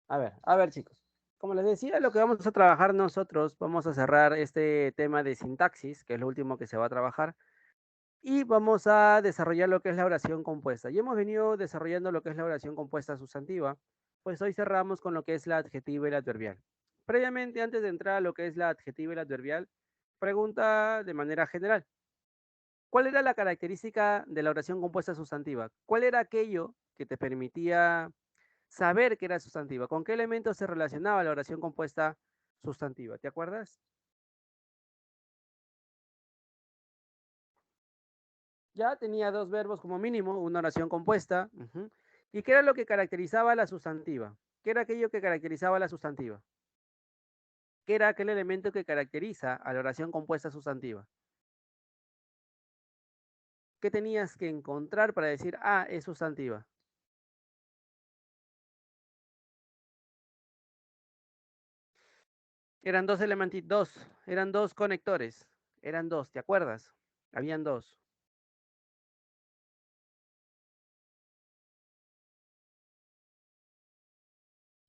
A ver, chicos. Como les decía, lo que vamos a trabajar nosotros, vamos a cerrar este tema de sintaxis, que es lo último que se va a trabajar, y vamos a desarrollar lo que es la oración compuesta. Ya hemos venido desarrollando lo que es la oración compuesta sustantiva, pues hoy cerramos con lo que es la adjetiva y la adverbial. Previamente, antes de entrar a lo que es la adjetiva y la adverbial, pregunta de manera general. ¿Cuál era la característica de la oración compuesta sustantiva? ¿Cuál era aquello que te permitía saber que era sustantiva? ¿Con qué elementos se relacionaba la oración compuesta sustantiva? ¿Te acuerdas? Ya tenía dos verbos como mínimo, una oración compuesta. ¿Y qué era lo que caracterizaba a la sustantiva? ¿Qué era aquello que caracterizaba a la sustantiva? ¿Qué era aquel elemento que caracteriza a la oración compuesta sustantiva? ¿Qué tenías que encontrar para decir, ah, es sustantiva? Eran dos elementos, eran dos conectores, eran dos, ¿te acuerdas? Habían dos.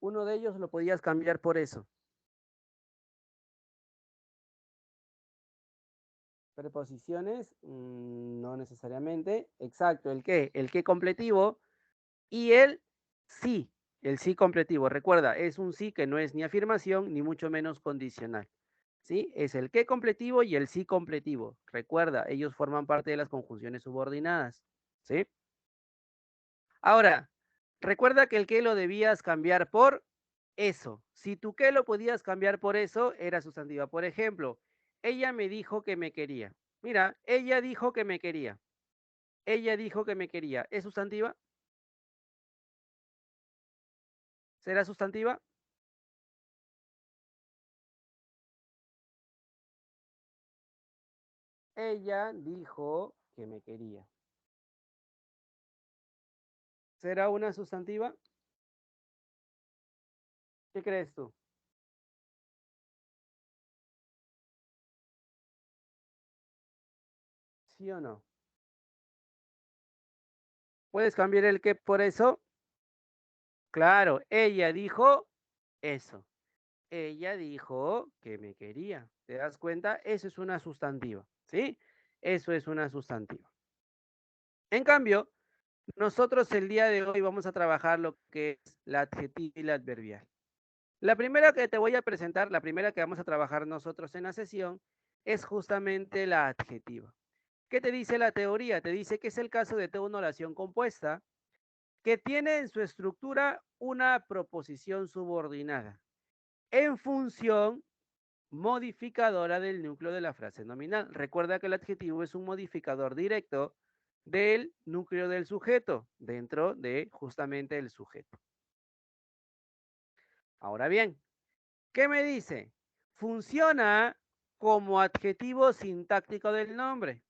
Uno de ellos lo podías cambiar por eso. Preposiciones, no necesariamente. Exacto, ¿el qué? El qué completivo y el sí completivo. Recuerda, es un sí que no es ni afirmación ni mucho menos condicional. ¿Sí? Es el qué completivo y el sí completivo. Recuerda, ellos forman parte de las conjunciones subordinadas. ¿Sí? Ahora, recuerda que el qué lo debías cambiar por eso. Si tu qué lo podías cambiar por eso, era sustantiva. Por ejemplo, ella me dijo que me quería. Mira, ella dijo que me quería. Ella dijo que me quería. ¿Es sustantiva? ¿Será sustantiva? Ella dijo que me quería. ¿Será una sustantiva? ¿Qué crees tú? ¿Sí o no? ¿Puedes cambiar el qué por eso? Claro, ella dijo eso. Ella dijo que me quería. ¿Te das cuenta? Eso es una sustantiva, ¿sí? Eso es una sustantiva. En cambio, nosotros el día de hoy vamos a trabajar lo que es la adjetiva y la adverbial. La primera que te voy a presentar, la primera que vamos a trabajar nosotros en la sesión, es justamente la adjetiva. ¿Qué te dice la teoría? Te dice que es el caso de toda una oración compuesta que tiene en su estructura una proposición subordinada en función modificadora del núcleo de la frase nominal. Recuerda que el adjetivo es un modificador directo del núcleo del sujeto dentro de justamente el sujeto. Ahora bien, ¿qué me dice? Funciona como adjetivo sintáctico del nombre.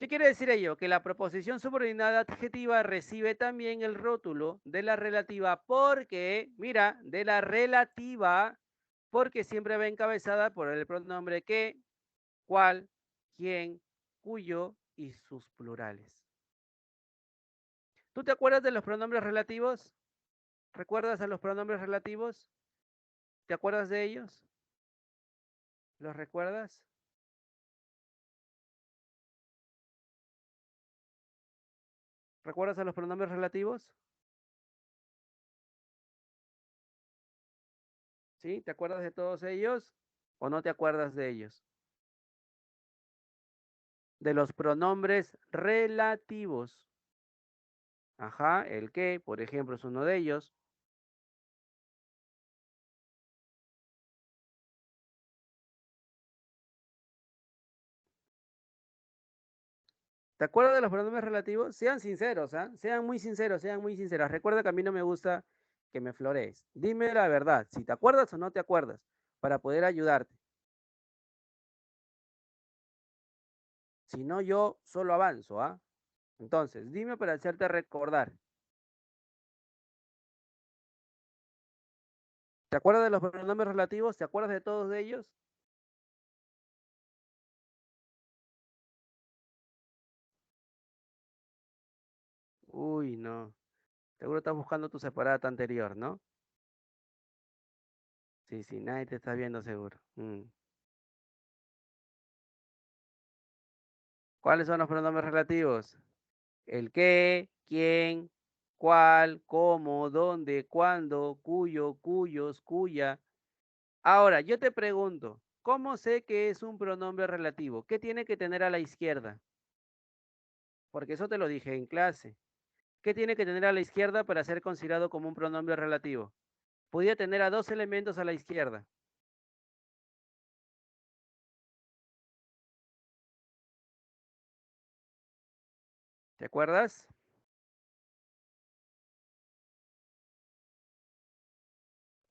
¿Qué quiere decir ello? Que la proposición subordinada adjetiva recibe también el rótulo de la relativa porque, mira, de la relativa, porque siempre va encabezada por el pronombre que, cuál, quién, cuyo y sus plurales. ¿Tú te acuerdas de los pronombres relativos? ¿Recuerdas a los pronombres relativos? ¿Te acuerdas de ellos? ¿Los recuerdas? ¿Recuerdas a los pronombres relativos? ¿Sí? ¿Te acuerdas de todos ellos o no te acuerdas de ellos? De los pronombres relativos. Ajá, el que, por ejemplo, es uno de ellos. ¿Te acuerdas de los pronombres relativos? Sean sinceros, ¿ah? Sean muy sinceros, sean muy sinceras. Recuerda que a mí no me gusta que me florees. Dime la verdad, si te acuerdas o no te acuerdas, para poder ayudarte. Si no, yo solo avanzo, ¿ah? Entonces, dime para hacerte recordar. ¿Te acuerdas de los pronombres relativos? ¿Te acuerdas de todos de ellos? Uy, no. Seguro estás buscando tu separata anterior, ¿no? Sí, nadie te está viendo seguro. ¿Cuáles son los pronombres relativos? El qué, quién, cuál, cómo, dónde, cuándo, cuyo, cuyos, cuya. Ahora, yo te pregunto, ¿cómo sé que es un pronombre relativo? ¿Qué tiene que tener a la izquierda? Porque eso te lo dije en clase. ¿Qué tiene que tener a la izquierda para ser considerado como un pronombre relativo? Podía tener a dos elementos a la izquierda. ¿Te acuerdas?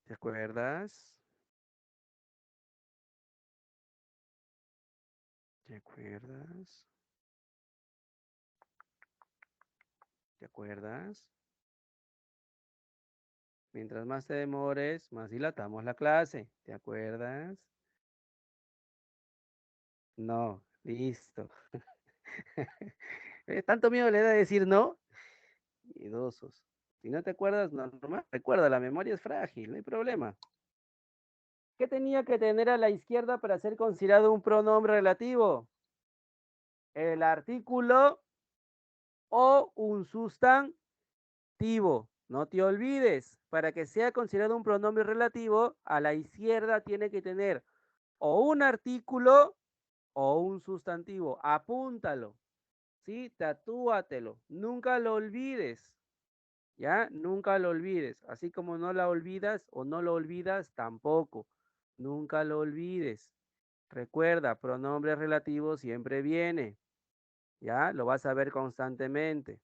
¿Te acuerdas? ¿Te acuerdas? ¿Te acuerdas? Mientras más te demores, más dilatamos la clase. ¿Te acuerdas? No, listo. ¿Tanto miedo le da decir no? Miedosos. Si no te acuerdas, normal. Recuerda, la memoria es frágil, no hay problema. ¿Qué tenía que tener a la izquierda para ser considerado un pronombre relativo? El artículo o un sustantivo. No te olvides, para que sea considerado un pronombre relativo, a la izquierda tiene que tener o un artículo o un sustantivo. Apúntalo, ¿sí? Tatúatelo. Nunca lo olvides, ¿ya? Nunca lo olvides. Así como no la olvidas o no lo olvidas, tampoco. Nunca lo olvides. Recuerda, pronombre relativo siempre viene, ¿ya? Lo vas a ver constantemente.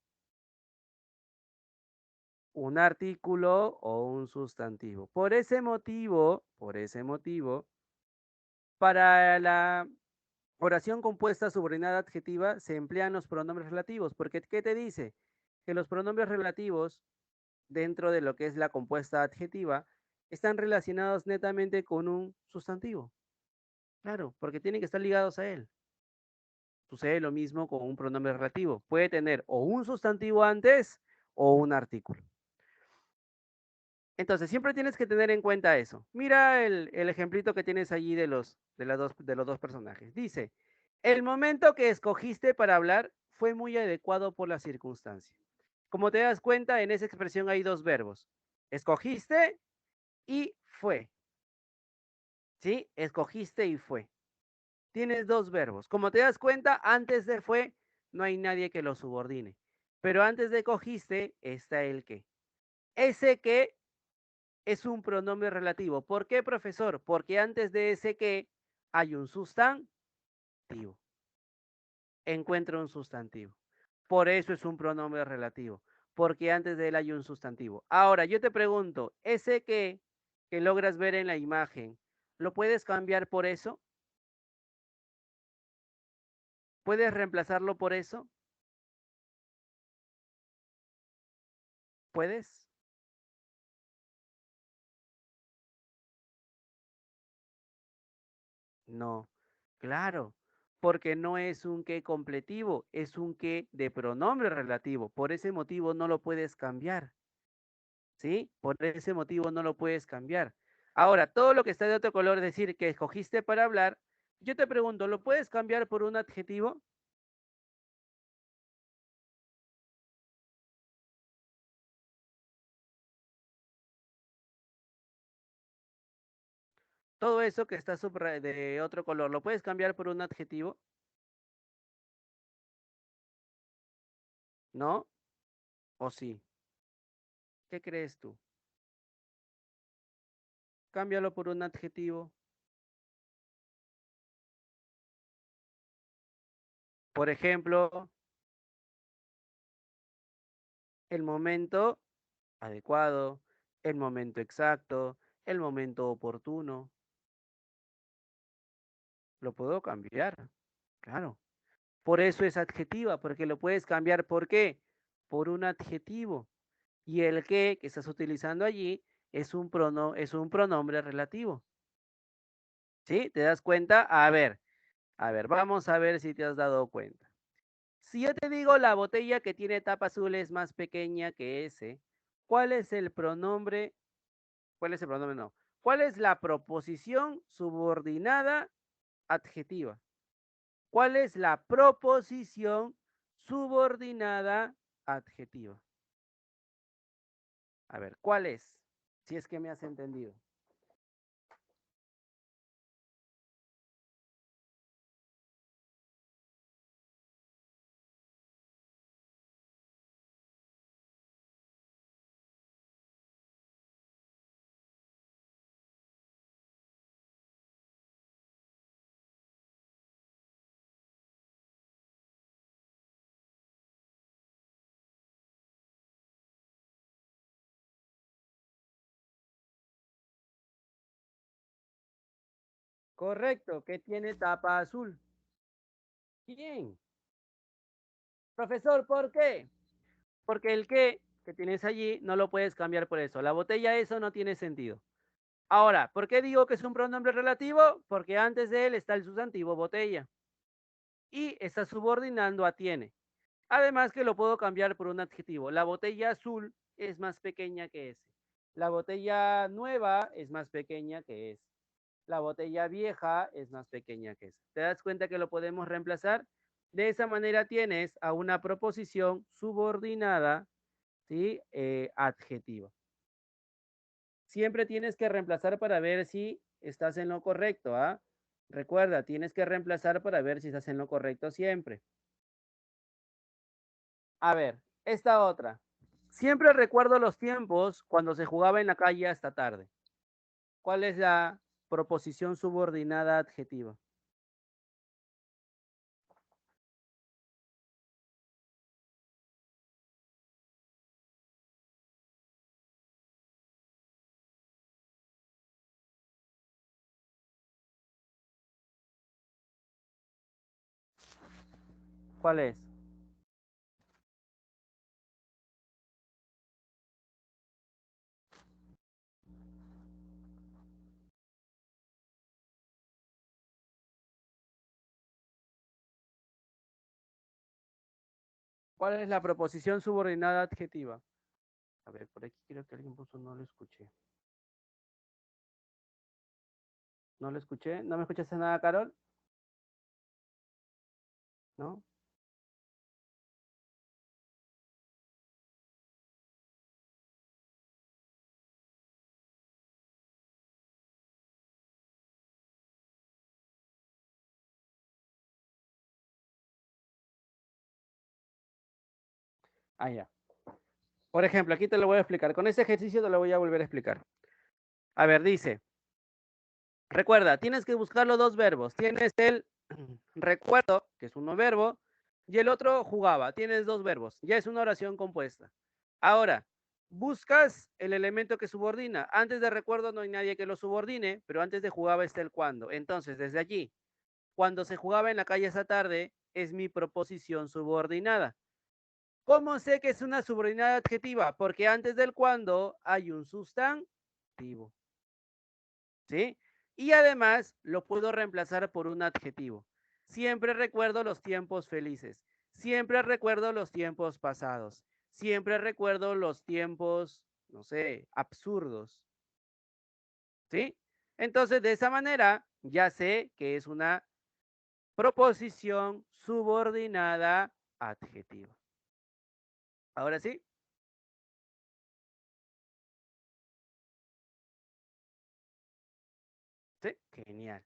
Un artículo o un sustantivo. Por ese motivo, para la oración compuesta subordinada adjetiva se emplean los pronombres relativos, porque ¿qué te dice? Que los pronombres relativos dentro de lo que es la compuesta adjetiva están relacionados netamente con un sustantivo. Claro, porque tienen que estar ligados a él. Sucede lo mismo con un pronombre relativo. Puede tener o un sustantivo antes o un artículo. Entonces, siempre tienes que tener en cuenta eso. Mira el ejemplito que tienes allí de los dos personajes. Dice, el momento que escogiste para hablar fue muy adecuado por la circunstancia. Como te das cuenta, en esa expresión hay dos verbos. Escogiste y fue. ¿Sí? Escogiste y fue. Tienes dos verbos. Como te das cuenta, antes de fue no hay nadie que lo subordine. Pero antes de cogiste está el que. Ese que es un pronombre relativo. ¿Por qué, profesor? Porque antes de ese que hay un sustantivo. Encuentra un sustantivo. Por eso es un pronombre relativo. Porque antes de él hay un sustantivo. Ahora, yo te pregunto, ese que logras ver en la imagen, ¿lo puedes cambiar por eso? ¿Puedes reemplazarlo por eso? ¿Puedes? No. Claro, porque no es un que completivo, es un que de pronombre relativo. Por ese motivo no lo puedes cambiar. ¿Sí? Por ese motivo no lo puedes cambiar. Ahora, todo lo que está de otro color, es decir, que escogiste para hablar, yo te pregunto, ¿lo puedes cambiar por un adjetivo? Todo eso que está de otro color, ¿lo puedes cambiar por un adjetivo? ¿No? ¿O sí? ¿Qué crees tú? Cámbialo por un adjetivo. Por ejemplo, el momento adecuado, el momento exacto, el momento oportuno. Lo puedo cambiar, claro. Por eso es adjetiva, porque lo puedes cambiar. ¿Por qué? Por un adjetivo. Y el que estás utilizando allí es un pronombre relativo. ¿Sí? ¿Te das cuenta? A ver, vamos a ver si te has dado cuenta. Si yo te digo la botella que tiene tapa azul es más pequeña que ese, ¿cuál es el pronombre? ¿Cuál es el pronombre? No. ¿Cuál es la proposición subordinada adjetiva? ¿Cuál es la proposición subordinada adjetiva? A ver, ¿cuál es? Si es que me has entendido. Correcto, que tiene tapa azul. Bien. Profesor, ¿por qué? Porque el que tienes allí no lo puedes cambiar por eso. La botella eso no tiene sentido. Ahora, ¿por qué digo que es un pronombre relativo? Porque antes de él está el sustantivo botella y está subordinando a tiene. Además que lo puedo cambiar por un adjetivo. La botella azul es más pequeña que ese. La botella nueva es más pequeña que ese. La botella vieja es más pequeña que esa. ¿Te das cuenta que lo podemos reemplazar? De esa manera tienes a una proposición subordinada, ¿sí? Adjetiva. Siempre tienes que reemplazar para ver si estás en lo correcto, ¿ah? Recuerda, tienes que reemplazar para ver si estás en lo correcto siempre. A ver, esta otra. Siempre recuerdo los tiempos cuando se jugaba en la calle hasta tarde. ¿Cuál es la proposición subordinada adjetiva? ¿Cuál es? ¿Cuál es la proposición subordinada adjetiva? A ver, por aquí creo que alguien puso no lo escuché. ¿No lo escuché? ¿No me escuchaste nada, Carol? ¿No? Ah, ya. Por ejemplo, aquí te lo voy a explicar. Con ese ejercicio te lo voy a volver a explicar. A ver, dice, recuerda, tienes que buscar los dos verbos. Tienes el recuerdo, que es uno verbo, y el otro jugaba. Tienes dos verbos. Ya es una oración compuesta. Ahora, buscas el elemento que subordina. Antes de recuerdo no hay nadie que lo subordine, pero antes de jugaba está el cuando. Entonces, desde allí, cuando se jugaba en la calle esa tarde, es mi proposición subordinada. ¿Cómo sé que es una subordinada adjetiva? Porque antes del cuando hay un sustantivo, ¿sí? Y además lo puedo reemplazar por un adjetivo. Siempre recuerdo los tiempos felices. Siempre recuerdo los tiempos pasados. Siempre recuerdo los tiempos, no sé, absurdos, ¿sí? Entonces, de esa manera, ya sé que es una proposición subordinada adjetiva. Ahora sí, sí, genial.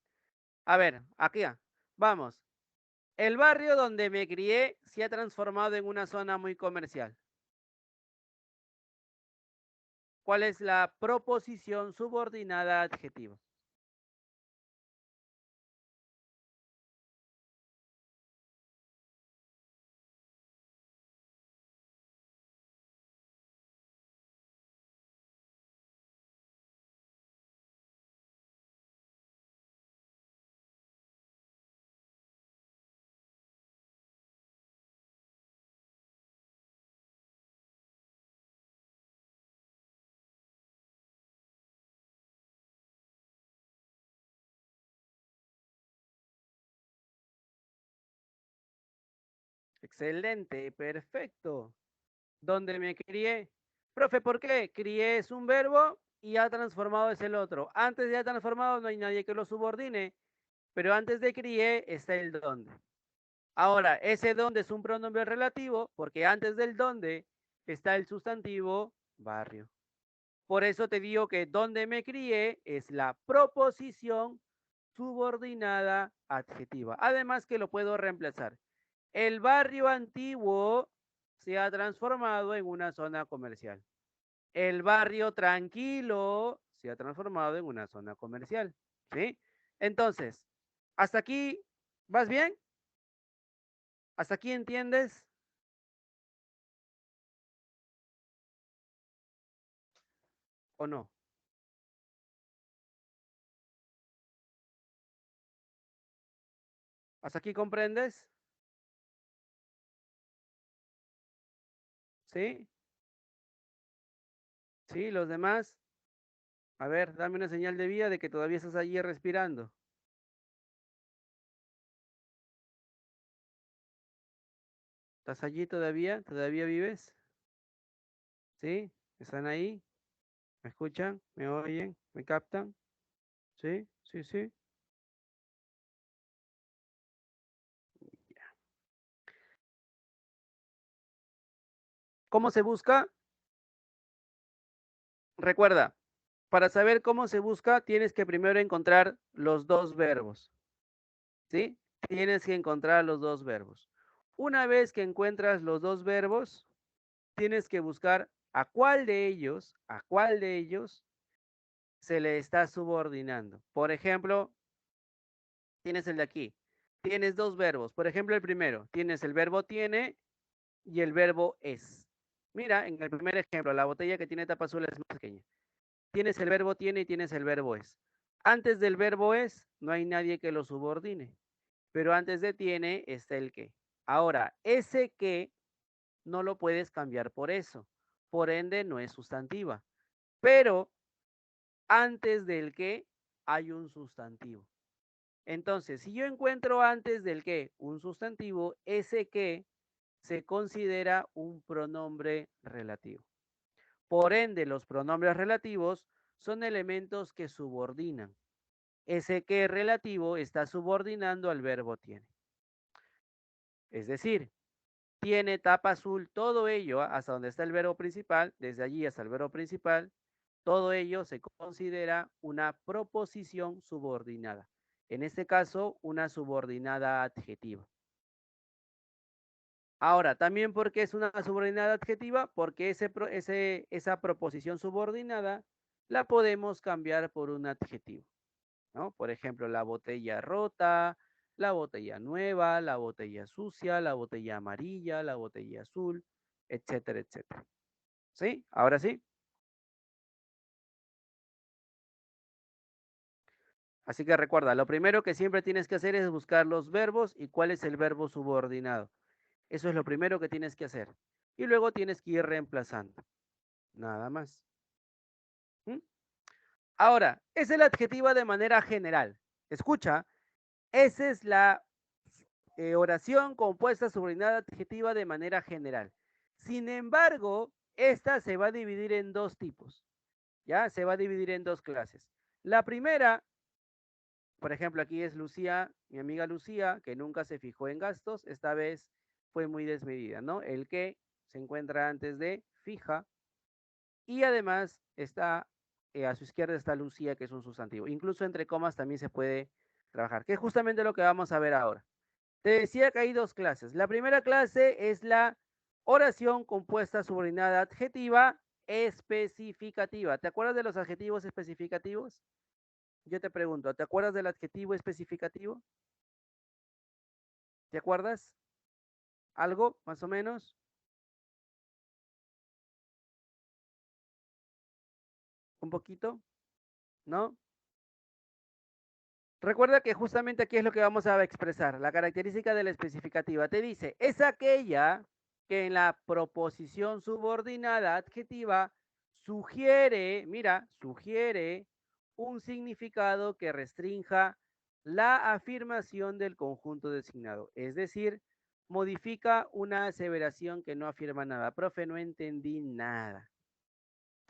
A ver, aquí vamos. El barrio donde me crié se ha transformado en una zona muy comercial. ¿Cuál es la proposición subordinada adjetiva? Excelente, perfecto. ¿Dónde me crié? Profe, ¿por qué? Crié es un verbo y ya transformado es el otro. Antes de ya transformado no hay nadie que lo subordine, pero antes de crié está el dónde. Ahora, ese dónde es un pronombre relativo porque antes del dónde está el sustantivo barrio. Por eso te digo que donde me crié es la proposición subordinada adjetiva. Además que lo puedo reemplazar. El barrio antiguo se ha transformado en una zona comercial. El barrio tranquilo se ha transformado en una zona comercial. ¿Sí? Entonces, ¿hasta aquí vas bien? ¿Hasta aquí entiendes? ¿O no? ¿Hasta aquí comprendes? ¿Sí? ¿Sí? ¿Los demás? A ver, dame una señal de vida de que todavía estás allí respirando. ¿Estás allí todavía? ¿Todavía vives? ¿Sí? ¿Están ahí? ¿Me escuchan? ¿Me oyen? ¿Me captan? ¿Sí? ¿Sí? ¿Sí? ¿Cómo se busca? Recuerda, para saber cómo se busca, tienes que primero encontrar los dos verbos. ¿Sí? Tienes que encontrar los dos verbos. Una vez que encuentras los dos verbos, tienes que buscar a cuál de ellos se le está subordinando. Por ejemplo, tienes el de aquí. Tienes dos verbos. Por ejemplo, el primero, tienes el verbo tiene y el verbo es. Mira, en el primer ejemplo, la botella que tiene tapa azul es más pequeña. Tienes el verbo tiene y tienes el verbo es. Antes del verbo es, no hay nadie que lo subordine, pero antes de tiene está el que. Ahora, ese que no lo puedes cambiar por eso, por ende no es sustantiva, pero antes del que hay un sustantivo. Entonces, si yo encuentro antes del que un sustantivo, ese que se considera un pronombre relativo. Por ende, los pronombres relativos son elementos que subordinan. Ese que relativo está subordinando al verbo tiene. Es decir, tiene tapa azul, todo ello, hasta donde está el verbo principal, desde allí hasta el verbo principal, todo ello se considera una proposición subordinada. En este caso, una subordinada adjetiva. Ahora, también porque es una subordinada adjetiva, porque esa proposición subordinada la podemos cambiar por un adjetivo, ¿no? Por ejemplo, la botella rota, la botella nueva, la botella sucia, la botella amarilla, la botella azul, etcétera, etcétera. ¿Sí? Ahora sí. Así que recuerda, lo primero que siempre tienes que hacer es buscar los verbos y cuál es el verbo subordinado. Eso es lo primero que tienes que hacer. Y luego tienes que ir reemplazando. Nada más. ¿Mm? Ahora, es el adjetivo de manera general. Escucha, esa es la oración compuesta subordinada adjetiva de manera general. Sin embargo, esta se va a dividir en dos tipos. ¿Ya? Se va a dividir en dos clases. La primera, por ejemplo, aquí es Lucía, mi amiga Lucía, que nunca se fijó en gastos, esta vez fue muy desmedida, ¿no? El que se encuentra antes de fija y además está a su izquierda está Lucía, que es un sustantivo. Incluso entre comas también se puede trabajar, que es justamente lo que vamos a ver ahora. Te decía que hay dos clases. La primera clase es la oración compuesta subordinada adjetiva especificativa. ¿Te acuerdas de los adjetivos especificativos? Yo te pregunto, ¿te acuerdas del adjetivo especificativo? ¿Te acuerdas? ¿Algo, más o menos? ¿Un poquito? ¿No? Recuerda que justamente aquí es lo que vamos a expresar. La característica de la especificativa te dice, es aquella que en la proposición subordinada adjetiva sugiere, mira, sugiere un significado que restrinja la afirmación del conjunto designado. Es decir, modifica una aseveración que no afirma nada. Profe, no entendí nada.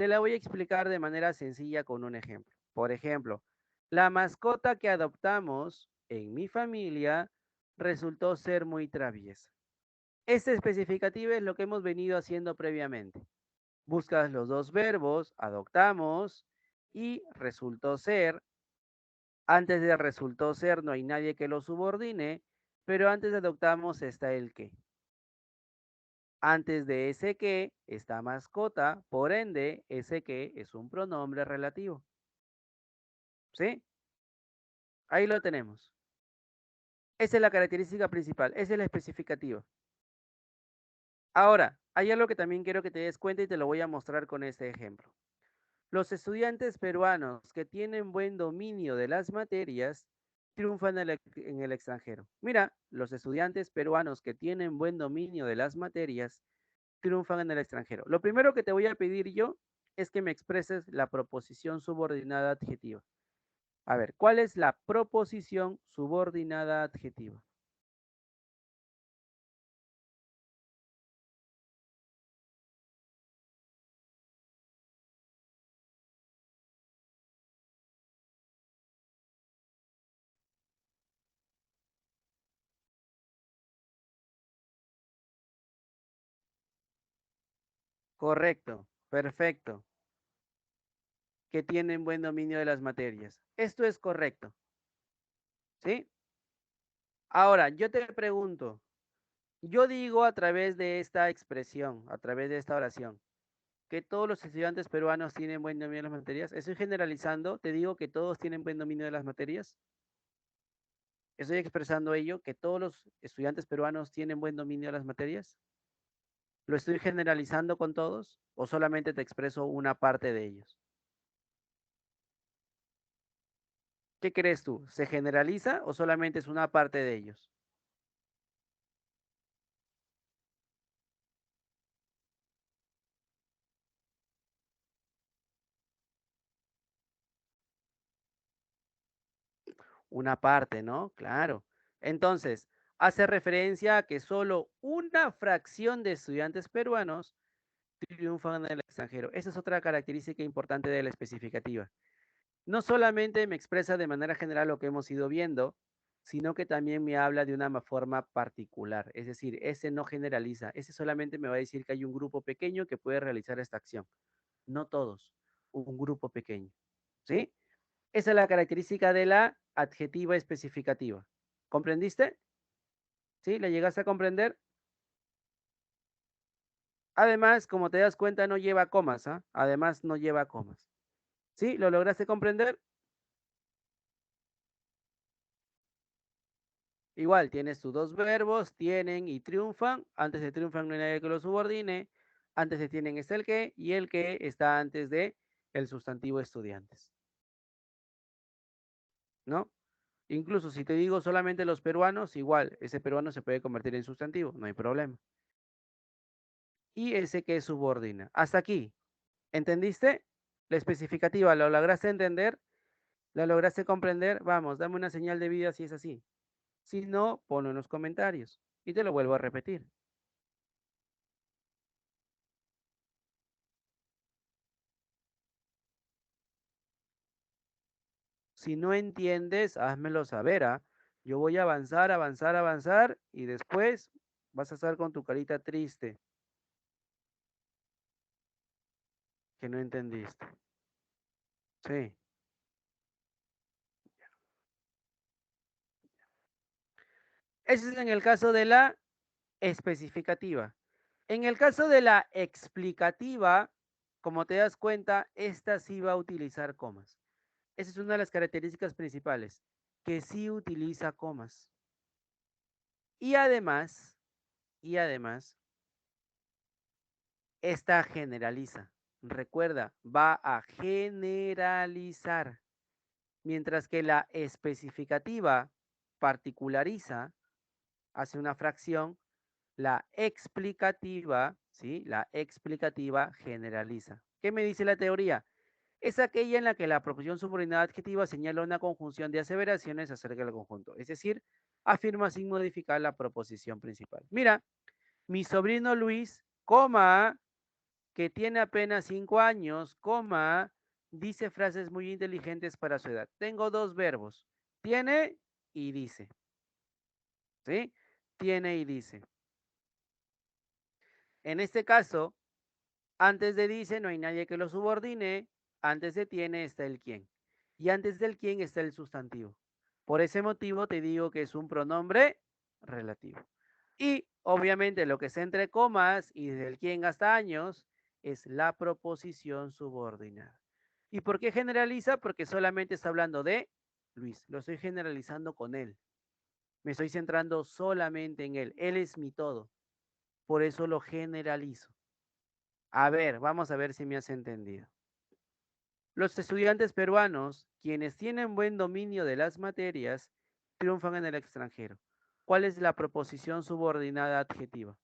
Te la voy a explicar de manera sencilla con un ejemplo. Por ejemplo, la mascota que adoptamos en mi familia resultó ser muy traviesa. Este especificativo es lo que hemos venido haciendo previamente. Buscas los dos verbos, adoptamos y resultó ser. Antes de resultó ser no hay nadie que lo subordine, pero antes de adoptamos está el que. Antes de ese que está mascota, por ende, ese que es un pronombre relativo. ¿Sí? Ahí lo tenemos. Esa es la característica principal, esa es la especificativa. Ahora, hay algo que también quiero que te des cuenta y te lo voy a mostrar con este ejemplo. Los estudiantes peruanos que tienen buen dominio de las materias triunfan en el extranjero. Mira, los estudiantes peruanos que tienen buen dominio de las materias triunfan en el extranjero. Lo primero que te voy a pedir yo es que me expreses la proposición subordinada adjetiva. A ver, ¿cuál es la proposición subordinada adjetiva? Correcto, perfecto. Que tienen buen dominio de las materias. Esto es correcto, ¿sí? Ahora, yo te pregunto, yo digo a través de esta expresión, a través de esta oración, que todos los estudiantes peruanos tienen buen dominio de las materias. Estoy generalizando, te digo que todos tienen buen dominio de las materias. Estoy expresando ello, que todos los estudiantes peruanos tienen buen dominio de las materias. ¿Lo estoy generalizando con todos o solamente te expreso una parte de ellos? ¿Qué crees tú? ¿Se generaliza o solamente es una parte de ellos? Una parte, ¿no? Claro. Entonces, hace referencia a que solo una fracción de estudiantes peruanos triunfan en el extranjero. Esa es otra característica importante de la especificativa. No solamente me expresa de manera general lo que hemos ido viendo, sino que también me habla de una forma particular. Es decir, ese no generaliza, ese solamente me va a decir que hay un grupo pequeño que puede realizar esta acción. No todos, un grupo pequeño. ¿Sí? Esa es la característica de la adjetiva especificativa. ¿Comprendiste? ¿Sí? ¿La llegaste a comprender? Además, como te das cuenta, no lleva comas, ¿ah? Además, no lleva comas. ¿Sí? ¿Lo lograste comprender? Igual, tienes tus dos verbos, tienen y triunfan. Antes de triunfan no hay nadie que lo subordine. Antes de tienen está el que y el que está antes de el sustantivo estudiantes, ¿no? Incluso si te digo solamente los peruanos, igual, ese peruano se puede convertir en sustantivo, no hay problema. Y ese que subordina. Hasta aquí. ¿Entendiste? La especificativa, ¿lo lograste entender? ¿La lograste comprender? Vamos, dame una señal de vida si es así. Si no, ponlo en los comentarios. Y te lo vuelvo a repetir. Si no entiendes, házmelo saber, ¿ah? Yo voy a avanzar, avanzar, avanzar y después vas a estar con tu carita triste que no entendiste. Sí. Ese es en el caso de la especificativa. En el caso de la explicativa, como te das cuenta, esta sí va a utilizar comas. Esa es una de las características principales, que sí utiliza comas. Y además, y además, esta generaliza. Recuerda, va a generalizar, mientras que la especificativa particulariza, hace una fracción, la explicativa, ¿sí? La explicativa generaliza. ¿Qué me dice la teoría? Es aquella en la que la proposición subordinada adjetiva señala una conjunción de aseveraciones acerca del conjunto, es decir, afirma sin modificar la proposición principal. Mira, mi sobrino Luis, coma, que tiene apenas 5 años, coma, dice frases muy inteligentes para su edad. Tengo dos verbos, tiene y dice, ¿sí? Tiene y dice. En este caso, antes de dice no hay nadie que lo subordine, antes de tiene está el quién. Y antes del quién está el sustantivo. Por ese motivo te digo que es un pronombre relativo. Y obviamente lo que está entre comas y desde el quién hasta años es la proposición subordinada. ¿Y por qué generaliza? Porque solamente está hablando de Luis. Lo estoy generalizando con él. Me estoy centrando solamente en él. Él es mi todo. Por eso lo generalizo. A ver, vamos a ver si me has entendido. Los estudiantes peruanos, quienes tienen buen dominio de las materias, triunfan en el extranjero. ¿Cuál es la proposición subordinada adjetiva?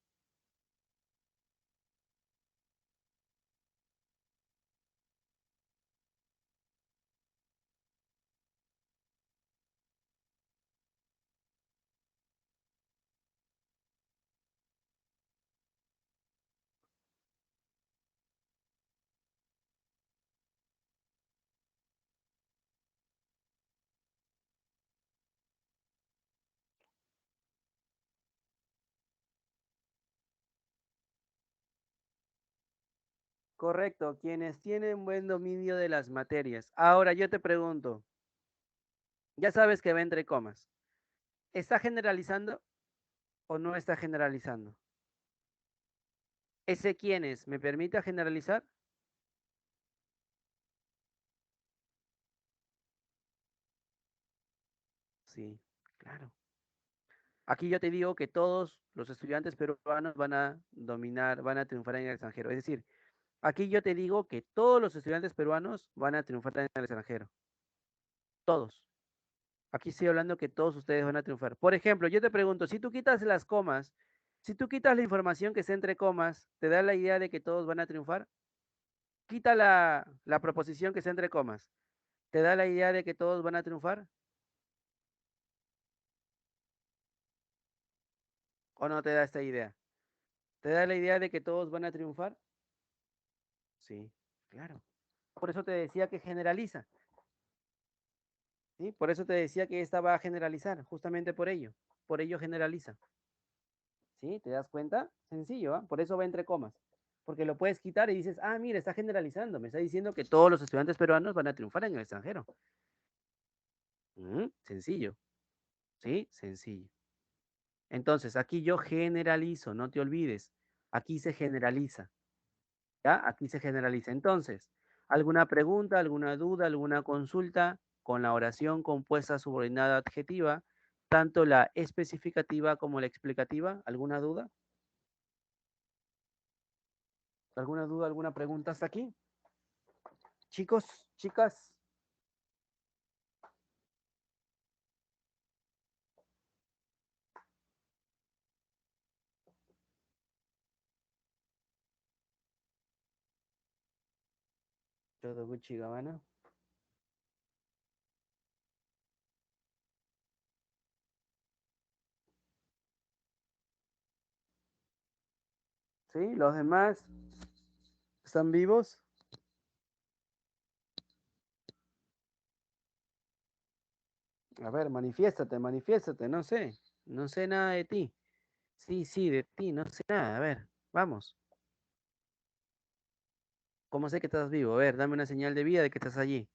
Correcto, quienes tienen buen dominio de las materias. Ahora yo te pregunto, ya sabes que va entre comas. ¿Está generalizando o no está generalizando? ¿Ese quién es? ¿Me permite generalizar? Sí, claro. Aquí yo te digo que todos los estudiantes peruanos van a dominar, van a triunfar en el extranjero. Es decir, aquí yo te digo que todos los estudiantes peruanos van a triunfar en el extranjero. Todos. Aquí estoy hablando que todos ustedes van a triunfar. Por ejemplo, yo te pregunto, si tú quitas las comas, si tú quitas la información que está entre comas, ¿te da la idea de que todos van a triunfar? Quita la proposición que está entre comas. ¿Te da la idea de que todos van a triunfar? ¿O no te da esta idea? ¿Te da la idea de que todos van a triunfar? Sí, claro. Por eso te decía que generaliza. ¿Sí? Por eso te decía que esta va a generalizar, justamente por ello. Por ello generaliza. ¿Sí? ¿Te das cuenta? Sencillo, ¿ah? Por eso va entre comas. Porque lo puedes quitar y dices, ah, mira, está generalizando. Me está diciendo que todos los estudiantes peruanos van a triunfar en el extranjero. Sencillo. ¿Sí? Sencillo. Entonces, aquí yo generalizo, no te olvides. Aquí se generaliza. ¿Ya? Aquí se generaliza. Entonces, ¿alguna pregunta, alguna duda, alguna consulta con la oración compuesta subordinada adjetiva, tanto la especificativa como la explicativa? ¿Alguna duda? ¿Alguna duda, alguna pregunta hasta aquí? Chicos, chicas, todo Gucci Gabbana. ¿Sí? ¿Los demás están vivos? A ver, manifiéstate, manifiéstate, no sé. No sé nada de ti. Sí, sí, de ti, no sé nada. A ver, vamos. ¿Cómo sé que estás vivo? A ver, dame una señal de vida de que estás allí.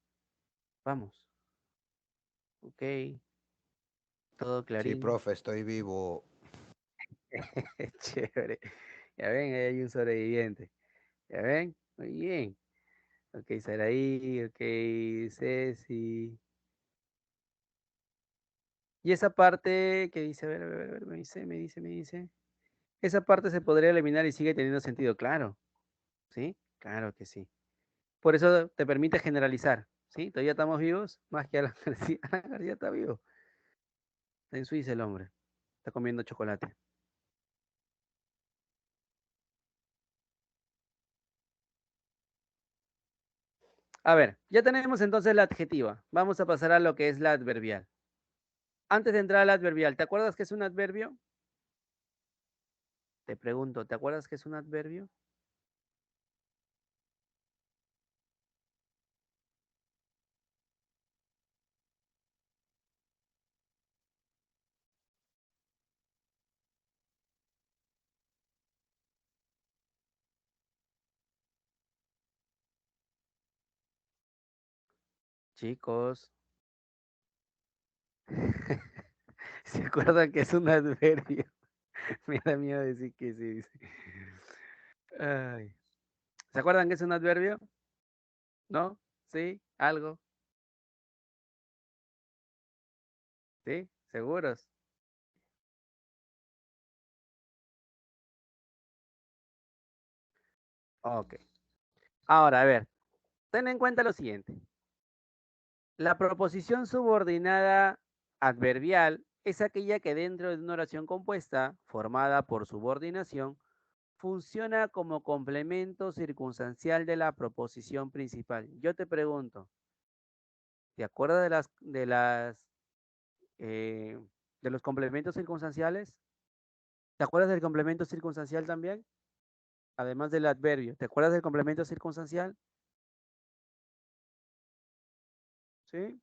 Vamos. Ok, todo Sí, clarín. profe, estoy vivo. Chévere. Ya ven, ahí hay un sobreviviente. ¿Ya ven? Muy bien. Ok, Saraí, ok, Ceci. Y esa parte que dice, a ver, me dice. Esa parte se podría eliminar y sigue teniendo sentido, claro. ¿Sí? Claro que sí. Por eso te permite generalizar. ¿Sí? Todavía estamos vivos, más que Alan García. Alan García está vivo. Está en Suiza el hombre. Está comiendo chocolate. A ver, ya tenemos entonces la adjetiva. Vamos a pasar a lo que es la adverbial. Antes de entrar al adverbial, ¿te acuerdas que es un adverbio? Te pregunto, ¿te acuerdas que es un adverbio? Chicos, ¿se acuerdan que es un adverbio? Me da miedo decir que sí. Dice. Ay. ¿Se acuerdan que es un adverbio? ¿No? ¿Sí? ¿Algo? ¿Sí? ¿Seguros? Ok. Ahora, a ver, ten en cuenta lo siguiente. La proposición subordinada adverbial es aquella que dentro de una oración compuesta, formada por subordinación, funciona como complemento circunstancial de la proposición principal. Yo te pregunto, ¿te acuerdas eh, de los complementos circunstanciales? ¿Te acuerdas del complemento circunstancial también? Además del adverbio, ¿te acuerdas del complemento circunstancial? ¿Sí?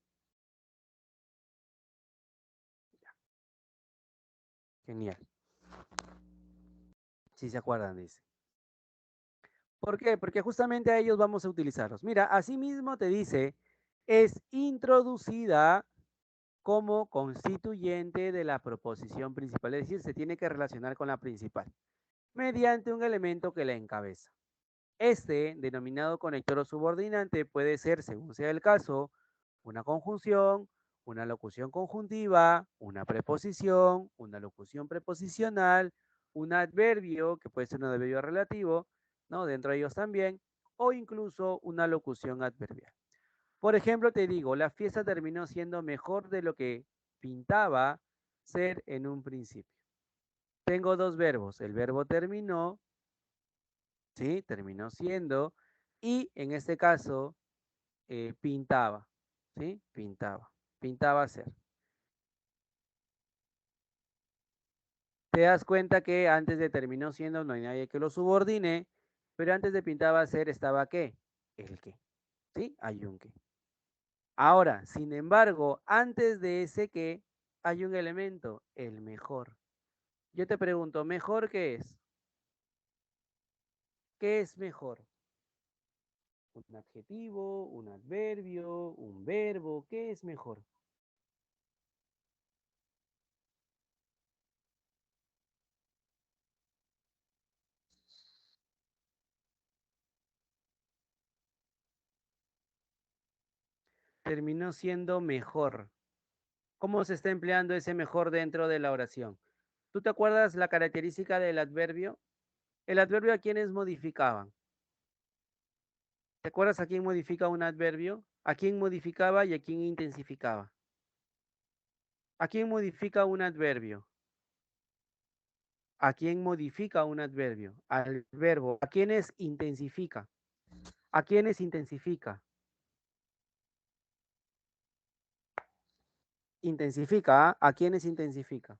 Genial. Si se acuerdan, dice. ¿Por qué? Porque justamente a ellos vamos a utilizarlos. Mira, asimismo te dice, es introducida como constituyente de la proposición principal, es decir, se tiene que relacionar con la principal, mediante un elemento que la encabeza. Este, denominado conector o subordinante, puede ser, según sea el caso, una conjunción, una locución conjuntiva, una preposición, una locución preposicional, un adverbio, que puede ser un adverbio relativo, ¿no? Dentro de ellos también, o incluso una locución adverbial. Por ejemplo, te digo, la fiesta terminó siendo mejor de lo que pintaba ser en un principio. Tengo dos verbos, el verbo terminó, ¿sí? Terminó siendo, y en este caso, pintaba, ¿sí? Pintaba ser. Te das cuenta que antes de terminó siendo no hay nadie que lo subordine, pero antes de pintaba ser estaba ¿qué? El qué, ¿sí? Hay un qué. Ahora, sin embargo, antes de ese qué hay un elemento, el mejor. Yo te pregunto, ¿mejor qué es? ¿Qué es mejor? ¿Un adjetivo, un adverbio, un verbo? ¿Qué es mejor? Terminó siendo mejor. ¿Cómo se está empleando ese mejor dentro de la oración? ¿Tú te acuerdas la característica del adverbio? El adverbio a quiénes modificaban. ¿Te acuerdas a quién modifica un adverbio? ¿A quién modificaba y a quién intensificaba? ¿A quién modifica un adverbio? ¿A quién modifica un adverbio? Al verbo. ¿A quiénes intensifica? ¿A quiénes intensifica? Intensifica, ¿ah? ¿A quiénes intensifica?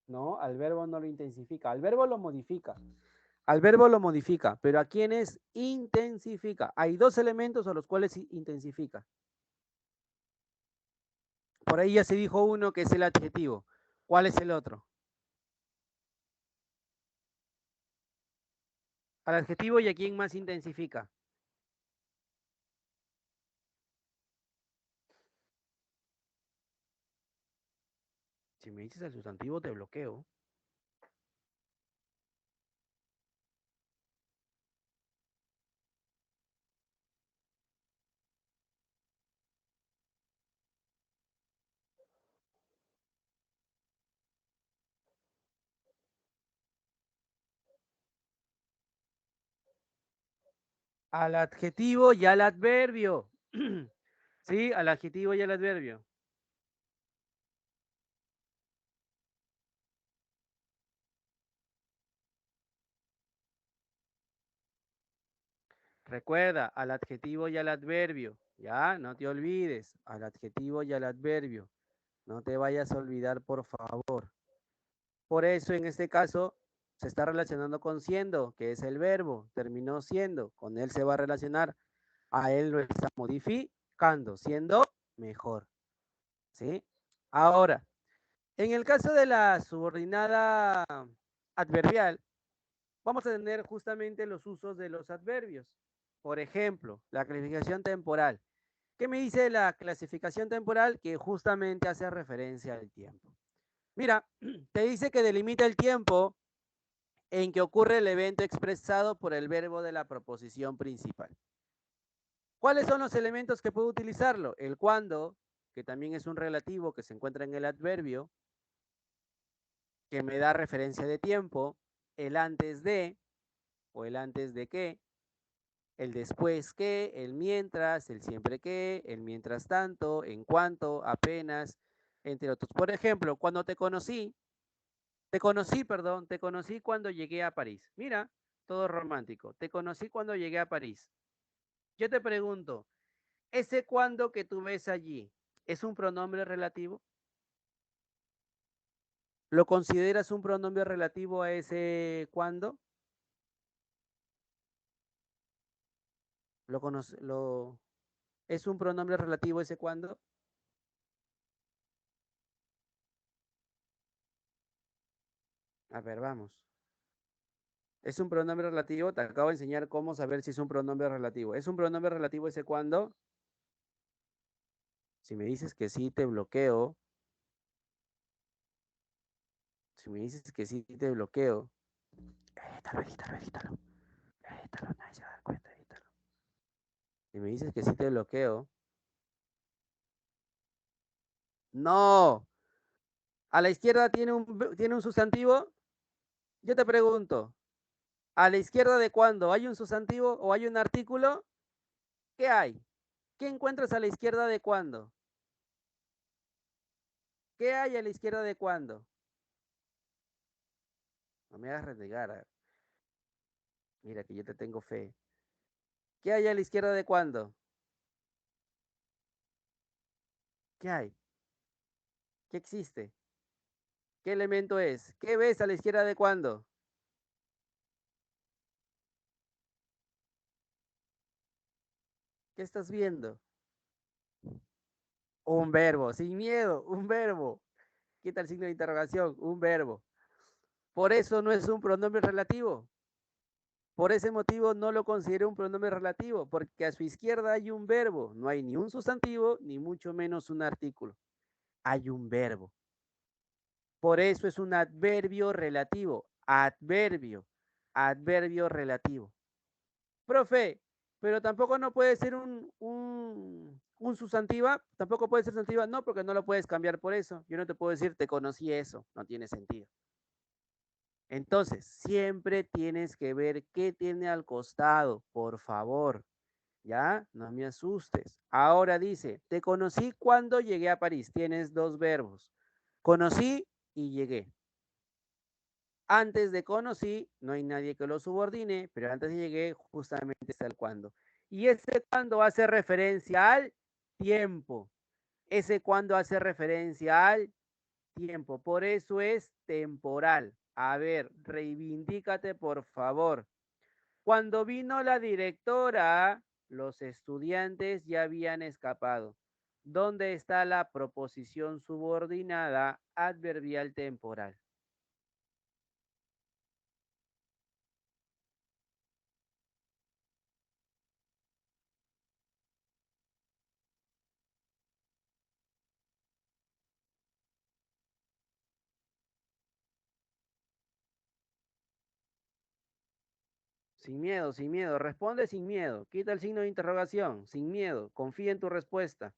No, al verbo no lo intensifica, al verbo lo modifica. Al verbo lo modifica, pero ¿a quiénes intensifica? Hay dos elementos a los cuales intensifica. Por ahí ya se dijo uno que es el adjetivo. ¿Cuál es el otro? Al adjetivo y a quién más intensifica. Si me dices el sustantivo, te bloqueo. Al adjetivo y al adverbio. ¿Sí? Al adjetivo y al adverbio. Recuerda, al adjetivo y al adverbio. Ya, no te olvides. Al adjetivo y al adverbio. No te vayas a olvidar, por favor. Por eso, en este caso, se está relacionando con siendo, que es el verbo. Terminó siendo. Con él se va a relacionar. A él lo está modificando, siendo mejor. ¿Sí? Ahora, En el caso de la subordinada adverbial, vamos a tener justamente los usos de los adverbios. Por ejemplo, la clasificación temporal. ¿Qué me dice la clasificación temporal? Que justamente hace referencia al tiempo. Mira, te dice que delimita el tiempo en que ocurre el evento expresado por el verbo de la proposición principal. ¿Cuáles son los elementos que puedo utilizarlo? El cuándo, que también es un relativo que se encuentra en el adverbio, que me da referencia de tiempo, el antes de o el antes de que, el después que, el mientras, el siempre que, el mientras tanto, en cuanto, apenas, entre otros. Por ejemplo, cuando te conocí cuando llegué a París. Mira, todo romántico. Te conocí cuando llegué a París. Yo te pregunto, ¿ese cuando que tú ves allí es un pronombre relativo? ¿Lo consideras un pronombre relativo a ese cuando? ¿Es un pronombre relativo ese cuando? A ver, vamos. ¿Es un pronombre relativo? Te acabo de enseñar cómo saber si es un pronombre relativo. ¿Es un pronombre relativo ese cuando? Si me dices que sí, te bloqueo. Si me dices que sí, te bloqueo. Edítalo, edítalo, edítalo. Edítalo, nadie se va a dar cuenta, edítalo. Si me dices que sí, te bloqueo. No. ¿A la izquierda tiene un sustantivo? Yo te pregunto. ¿A la izquierda de cuándo? ¿Hay un sustantivo o hay un artículo? ¿Qué hay? ¿Qué encuentras a la izquierda de cuándo? ¿Qué hay a la izquierda de cuándo? No me hagas renegar. Mira que yo te tengo fe. ¿Qué hay a la izquierda de cuándo? ¿Qué hay? ¿Qué existe? ¿Qué elemento es? ¿Qué ves a la izquierda de cuándo? ¿Qué estás viendo? Un verbo, sin miedo, un verbo. Quita el signo de interrogación, un verbo. Por eso no es un pronombre relativo. Por ese motivo no lo considero un pronombre relativo, porque a su izquierda hay un verbo. No hay ni un sustantivo, ni mucho menos un artículo. Hay un verbo. Por eso es un adverbio relativo. Adverbio. Adverbio relativo. Profe, pero tampoco no puede ser un sustantiva, tampoco puede ser sustantiva, no, porque no lo puedes cambiar por eso. Yo no te puedo decir, te conocí eso, no tiene sentido. Entonces, siempre tienes que ver qué tiene al costado, por favor, ¿ya? No me asustes. Ahora dice, te conocí cuando llegué a París. Tienes dos verbos. Conocí y llegué. Antes de conocí, no hay nadie que lo subordine, pero antes de llegué, justamente está el cuando. Y ese cuando hace referencia al tiempo. Ese cuando hace referencia al tiempo. Por eso es temporal. A ver, reivindícate, por favor. Cuando vino la directora, los estudiantes ya habían escapado. ¿Dónde está la proposición subordinada adverbial temporal? Sin miedo, sin miedo. Responde sin miedo. Quita el signo de interrogación. Sin miedo. Confía en tu respuesta.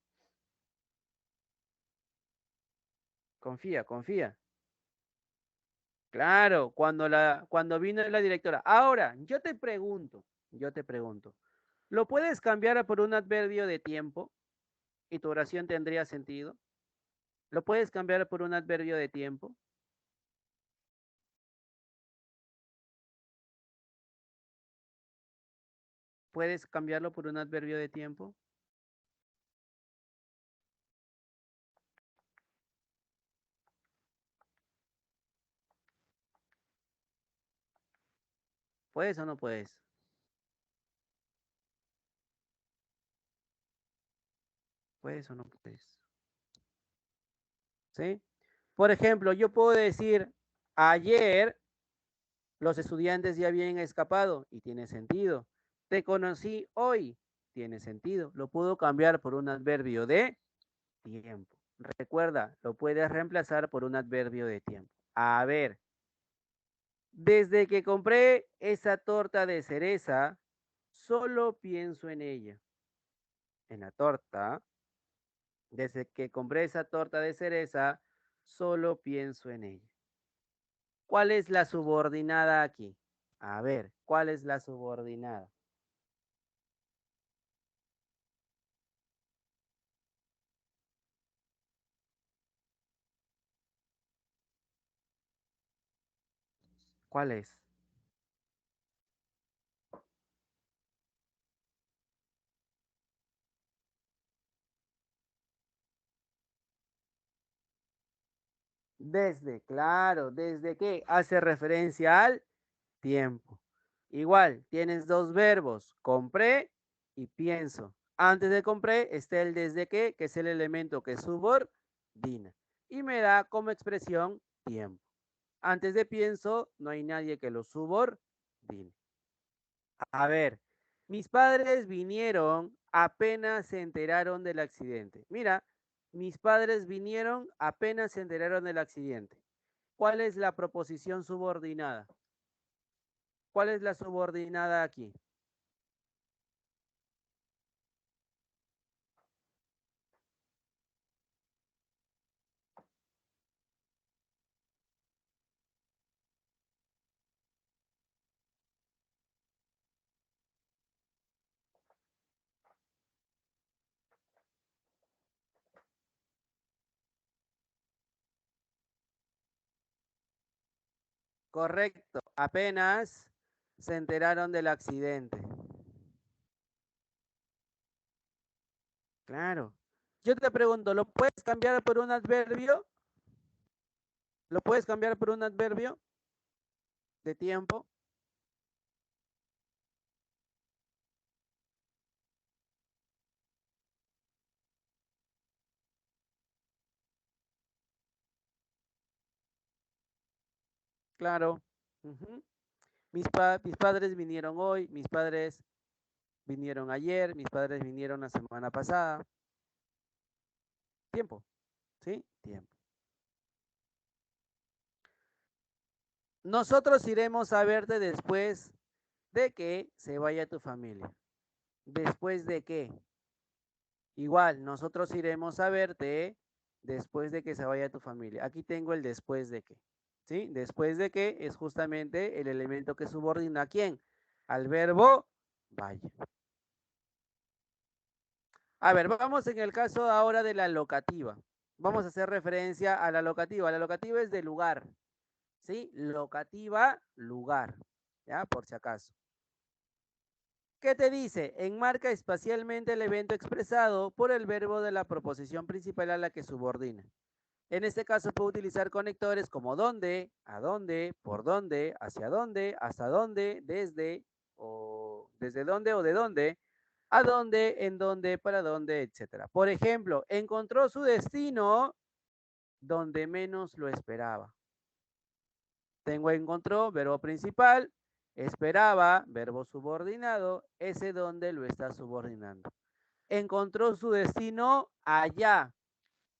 Confía, confía. Claro, cuando vino la directora. Ahora, yo te pregunto, ¿lo puedes cambiar por un adverbio de tiempo y tu oración tendría sentido? ¿Lo puedes cambiar por un adverbio de tiempo? ¿Puedes cambiarlo por un adverbio de tiempo? ¿Puedes o no puedes? ¿Puedes o no puedes? ¿Sí? Por ejemplo, yo puedo decir, ayer los estudiantes ya habían escapado y tiene sentido. Te conocí hoy, tiene sentido. Lo puedo cambiar por un adverbio de tiempo. Recuerda, lo puedes reemplazar por un adverbio de tiempo. A ver, desde que compré esa torta de cereza, solo pienso en ella. En la torta, desde que compré esa torta de cereza, solo pienso en ella. ¿Cuál es la subordinada aquí? A ver, ¿cuál es la subordinada? ¿Cuál es? Desde, claro, desde que hace referencia al tiempo. Igual, tienes dos verbos, compré y pienso. Antes de compré está el desde que es el elemento que subordina. Y me da como expresión tiempo. Antes de pienso, no hay nadie que lo subordine. A ver, mis padres vinieron apenas se enteraron del accidente. Mira, mis padres vinieron apenas se enteraron del accidente. ¿Cuál es la proposición subordinada? ¿Cuál es la subordinada aquí? Correcto, apenas se enteraron del accidente. Claro. Yo te pregunto, ¿lo puedes cambiar por un adverbio? ¿Lo puedes cambiar por un adverbio de tiempo? Claro. Ujú. Mis padres vinieron hoy, mis padres vinieron ayer, mis padres vinieron la semana pasada. Tiempo, ¿sí? Tiempo. Nosotros iremos a verte después de que se vaya tu familia. ¿Después de qué? Igual, nosotros iremos a verte después de que se vaya tu familia. Aquí tengo el después de qué. ¿Sí? Después de qué es justamente el elemento que subordina a quién? Al verbo vaya. A ver, vamos en el caso ahora de la locativa. Vamos a hacer referencia a la locativa. La locativa es de lugar. ¿Sí? Locativa, lugar. ¿Ya? Por si acaso. ¿Qué te dice? Enmarca espacialmente el evento expresado por el verbo de la proposición principal a la que subordina. En este caso puedo utilizar conectores como dónde, a dónde, por dónde, hacia dónde, hasta dónde, desde, o desde dónde o de dónde, a dónde, en dónde, para dónde, etcétera. Por ejemplo, encontró su destino donde menos lo esperaba. Tengo encontró, verbo principal, esperaba, verbo subordinado, ese donde lo está subordinando. Encontró su destino allá,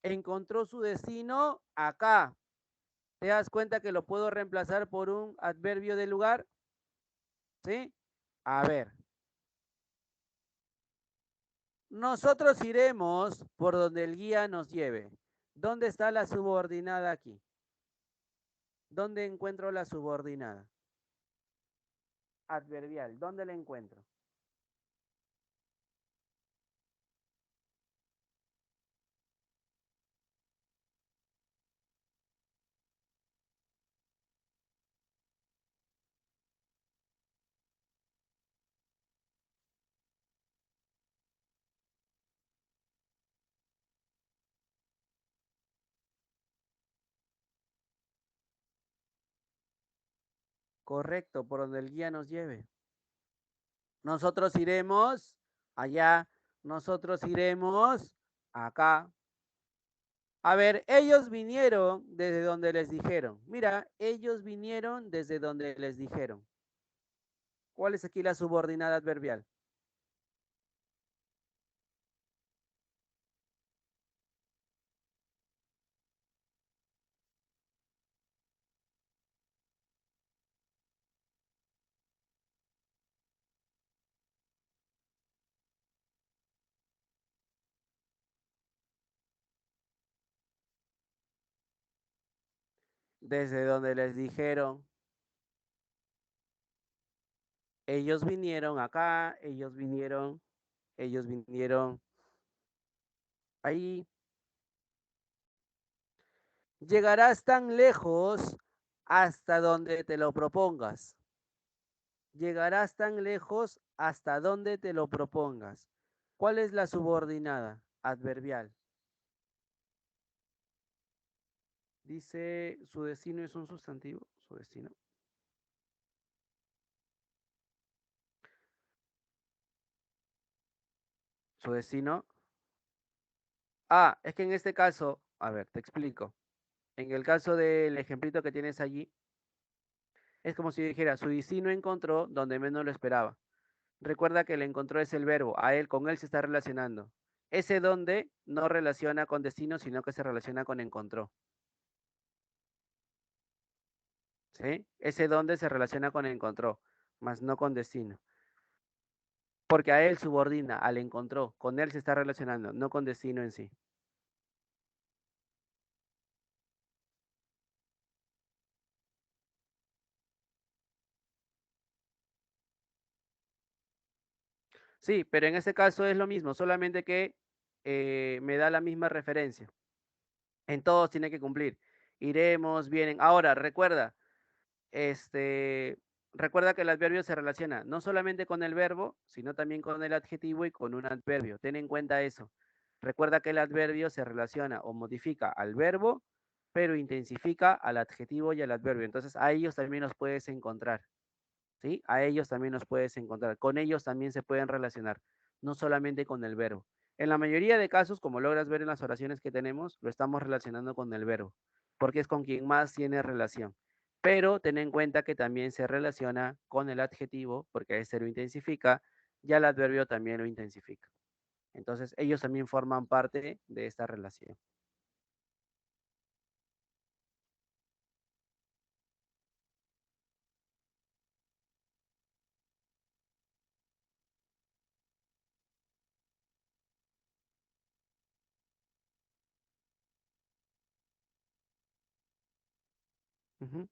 encontró su destino acá. ¿Te das cuenta que lo puedo reemplazar por un adverbio de lugar? ¿Sí? A ver, nosotros iremos por donde el guía nos lleve. ¿Dónde está la subordinada aquí? ¿Dónde encuentro la subordinada? Adverbial, ¿dónde la encuentro? Correcto, por donde el guía nos lleve. Nosotros iremos allá, nosotros iremos acá. A ver, ellos vinieron desde donde les dijeron. Mira, ellos vinieron desde donde les dijeron. ¿Cuál es aquí la subordinada adverbial? Desde donde les dijeron. Ellos vinieron acá, ellos vinieron ahí. Llegarás tan lejos hasta donde te lo propongas. Llegarás tan lejos hasta donde te lo propongas. ¿Cuál es la subordinada adverbial? Dice, su destino es un sustantivo. Su destino. Su destino. Ah, es que en este caso, a ver, te explico. En el caso del ejemplito que tienes allí, es como si dijera, su destino encontró donde menos lo esperaba. Recuerda que el encontró es el verbo, a él, con él se está relacionando. Ese donde no relaciona con destino, sino que se relaciona con encontró. ¿Sí? Ese donde se relaciona con encontró, más no con destino. Porque a él subordina, al encontró, con él se está relacionando, no con destino en sí. Sí, pero en este caso es lo mismo, solamente que me da la misma referencia. En todos tiene que cumplir. Iremos, vienen. Ahora, este, recuerda que el adverbio se relaciona no solamente con el verbo, sino también con el adjetivo y con un adverbio. Ten en cuenta eso. Recuerda que el adverbio se relaciona o modifica al verbo, pero intensifica al adjetivo y al adverbio. Entonces, a ellos también los puedes encontrar. ¿Sí? A ellos también los puedes encontrar. Con ellos también se pueden relacionar, no solamente con el verbo. En la mayoría de casos, como logras ver en las oraciones que tenemos, lo estamos relacionando con el verbo, porque es con quien más tiene relación. Pero ten en cuenta que también se relaciona con el adjetivo, porque ese lo intensifica, y el adverbio también lo intensifica. Entonces, ellos también forman parte de esta relación. Ujú.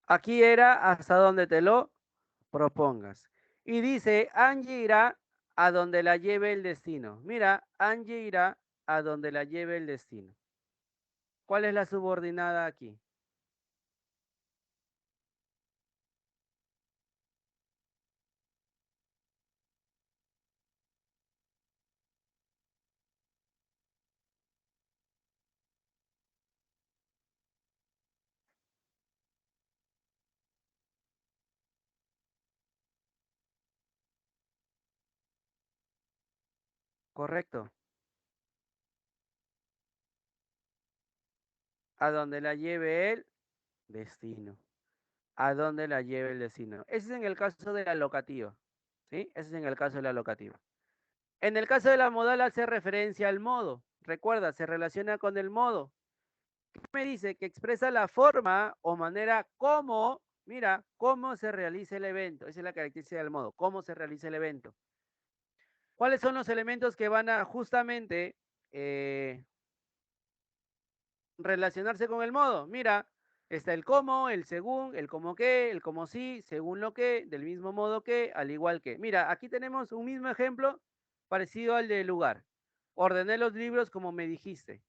Aquí era hasta donde te lo propongas. Y dice, Angie irá a donde la lleve el destino. Mira, Angie irá a donde la lleve el destino. ¿Cuál es la subordinada aquí? Correcto. A donde la lleve el destino. A donde la lleve el destino. Ese es en el caso de la locativa. ¿Sí? Ese es en el caso de la locativa. En el caso de la modal hace referencia al modo. Recuerda, se relaciona con el modo. Me dice que expresa la forma o manera como, mira, cómo se realiza el evento. Esa es la característica del modo, cómo se realiza el evento. ¿Cuáles son los elementos que van a justamente eh, relacionarse con el modo? Mira, está el cómo, el según, el cómo qué, el cómo sí, según lo que, del mismo modo que, al igual que. Mira, aquí tenemos un mismo ejemplo parecido al del lugar. Ordené los libros como me dijiste.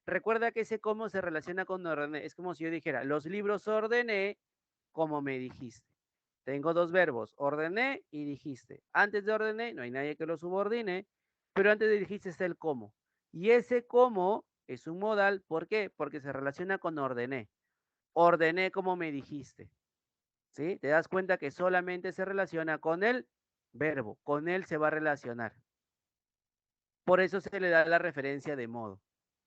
Recuerda que ese cómo se relaciona con ordené. Es como si yo dijera, los libros ordené como me dijiste. Tengo dos verbos, ordené y dijiste. Antes de ordené, no hay nadie que lo subordine, pero antes de dijiste está el cómo. Y ese cómo es un modal, ¿por qué? Porque se relaciona con ordené. Ordené como me dijiste. ¿Sí? Te das cuenta que solamente se relaciona con el verbo. Con él se va a relacionar. Por eso se le da la referencia de modo.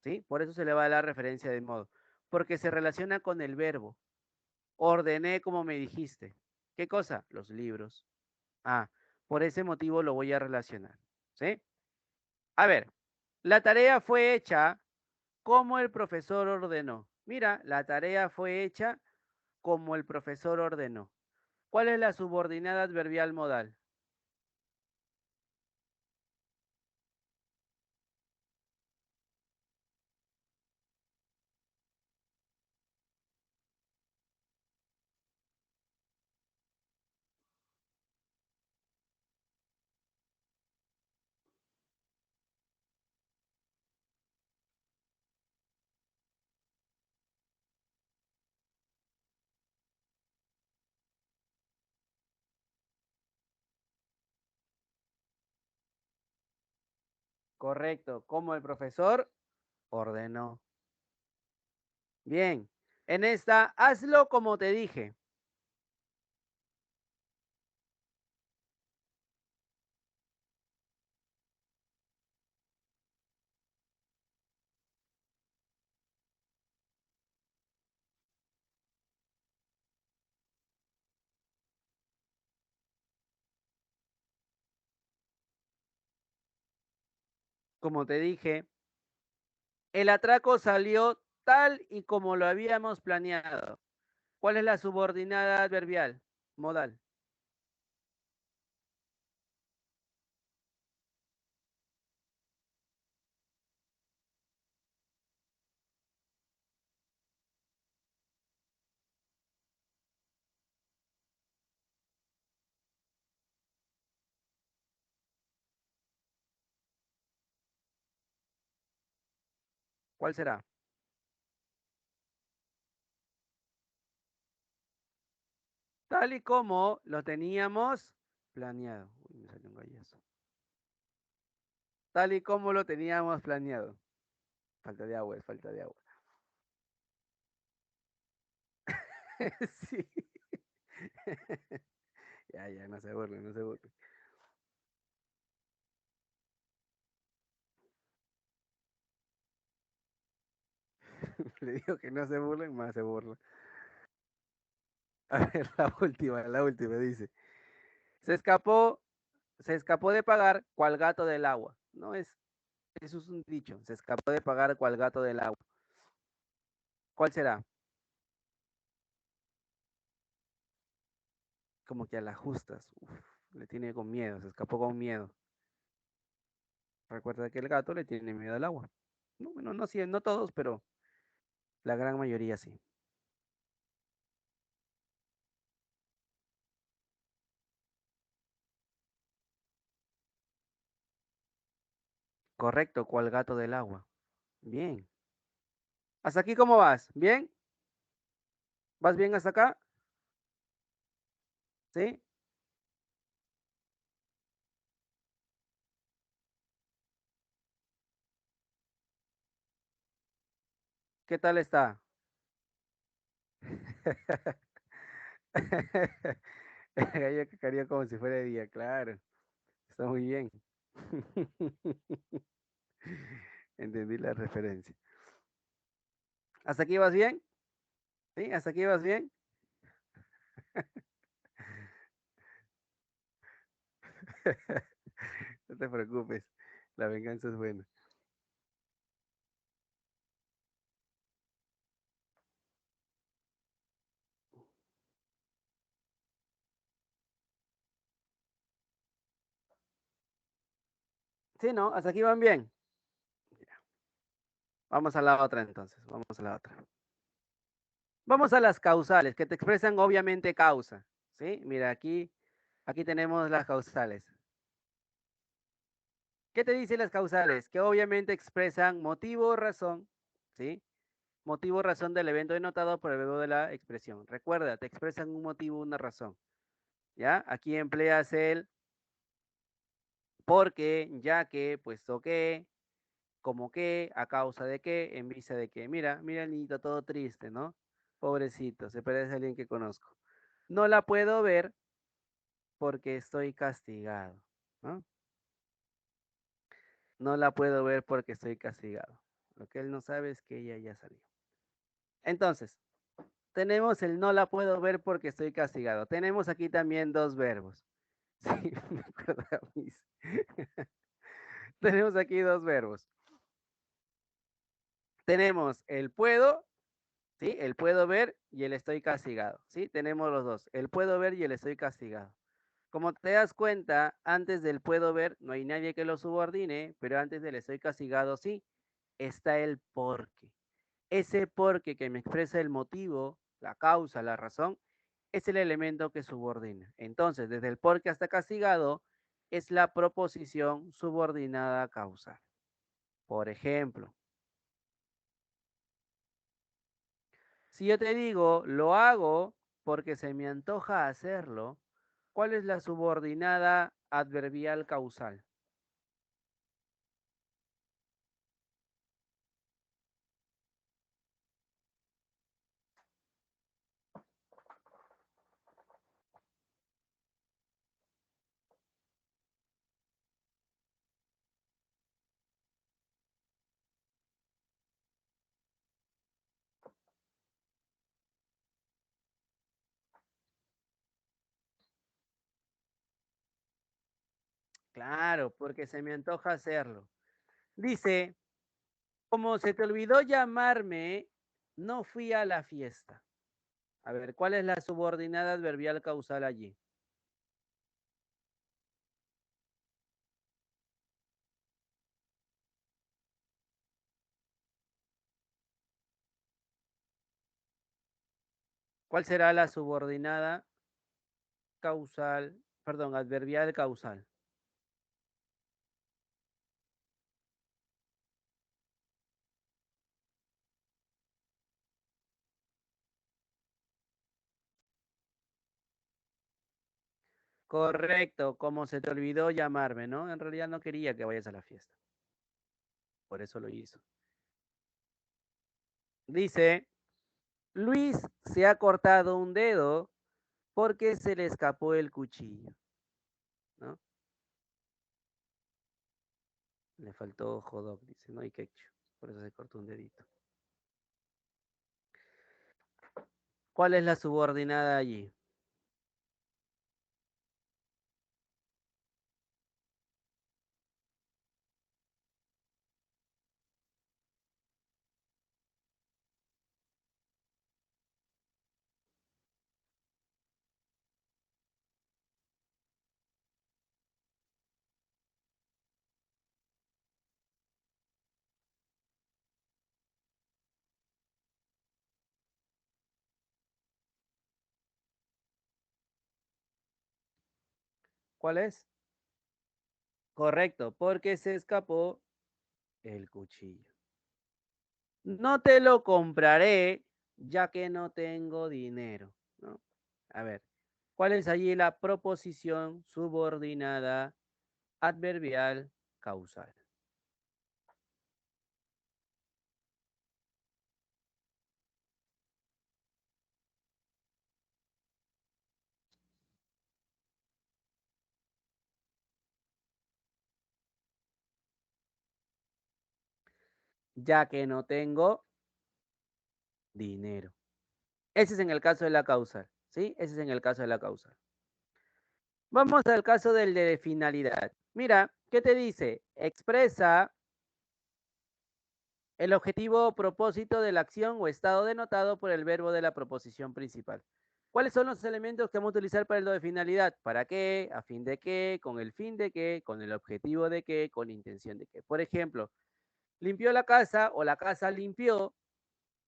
¿Sí? Por eso se le va a dar la referencia de modo. Porque se relaciona con el verbo. Ordené como me dijiste. ¿Qué cosa? Los libros. Ah, por ese motivo lo voy a relacionar. ¿Sí? A ver, la tarea fue hecha como el profesor ordenó. Mira, la tarea fue hecha como el profesor ordenó. ¿Cuál es la subordinada adverbial modal? Correcto, como el profesor ordenó. Bien, en esta, hazlo como te dije. Como te dije, el atraco salió tal y como lo habíamos planeado. ¿Cuál es la subordinada adverbial modal? ¿Cuál será? Tal y como lo teníamos planeado. Uy, me salió un gallazo. Tal y como lo teníamos planeado. Falta de agua, es falta de agua. Sí. Ya, ya, no se burlen, no se burlen. Le digo que no se burlen, más se burlan. A ver, la última, dice. Se escapó, se escapó de pagar cual gato del agua. No es, eso es un dicho. Se escapó de pagar cual gato del agua. ¿Cuál será? Como que a las justas. Uf, le tiene con miedo, se escapó con miedo. Recuerda que el gato le tiene miedo al agua. No, bueno, no, sí, no todos, pero la gran mayoría sí. Correcto, cual gato del agua. Bien. ¿Hasta aquí cómo vas? ¿Bien? ¿Vas bien hasta acá? ¿Sí? ¿Qué tal está? El gallo que quería como si fuera de día, claro. Está muy bien. Entendí la referencia. ¿Hasta aquí vas bien? ¿Sí? ¿Hasta aquí vas bien? No te preocupes, la venganza es buena. Sí, ¿no? ¿Hasta aquí van bien? Vamos a la otra entonces, vamos a la otra. Vamos a las causales, que te expresan obviamente causa, ¿sí? Mira, aquí tenemos las causales. ¿Qué te dicen las causales? Que obviamente expresan motivo o razón, ¿sí? Motivo o razón del evento denotado por el verbo de la expresión. Recuerda, te expresan un motivo, una razón, ¿ya? Aquí empleas el porque, ya que, puesto que, como que, a causa de que, en vista de que. Mira, mira el niñito todo triste, ¿no? Pobrecito, se parece a alguien que conozco. No la puedo ver porque estoy castigado, ¿no? No la puedo ver porque estoy castigado. Lo que él no sabe es que ella ya salió. Entonces, tenemos el no la puedo ver porque estoy castigado. Tenemos aquí también dos verbos. Sí, me acuerdo a mí. Tenemos aquí dos verbos. Tenemos el puedo, ¿sí? El puedo ver y el estoy castigado, ¿sí? Tenemos los dos, el puedo ver y el estoy castigado. Como te das cuenta, antes del puedo ver no hay nadie que lo subordine, pero antes del estoy castigado sí, está el porque. Ese porque que me expresa el motivo, la causa, la razón, es el elemento que subordina. Entonces, desde el porque hasta castigado es la proposición subordinada causal. Por ejemplo, si yo te digo, lo hago porque se me antoja hacerlo, ¿cuál es la subordinada adverbial causal? Claro, porque se me antoja hacerlo. Dice, como se te olvidó llamarme, no fui a la fiesta. A ver, ¿cuál es la subordinada adverbial causal allí? ¿Cuál será la subordinada causal, perdón, adverbial causal? Correcto, como se te olvidó llamarme, ¿no? En realidad no quería que vayas a la fiesta, por eso lo hizo. Dice, Luis se ha cortado un dedo porque se le escapó el cuchillo, ¿no? Le faltó hot dice, no hay ketchup, por eso se cortó un dedito. ¿Cuál es la subordinada allí? ¿Cuál es? Correcto, porque se escapó el cuchillo. No te lo compraré ya que no tengo dinero, ¿no? A ver, ¿cuál es allí la proposición subordinada adverbial causal? Ya que no tengo dinero. Ese es en el caso de la causal, ¿sí? Ese es en el caso de la causal. Vamos al caso del de finalidad. Mira, ¿qué te dice? Expresa el objetivo o propósito de la acción o estado denotado por el verbo de la proposición principal. ¿Cuáles son los elementos que vamos a utilizar para el do de finalidad? ¿Para qué? ¿A fin de qué? ¿Con el fin de qué? ¿Con el objetivo de qué? ¿Con la intención de qué? Por ejemplo, limpió la casa o la casa limpió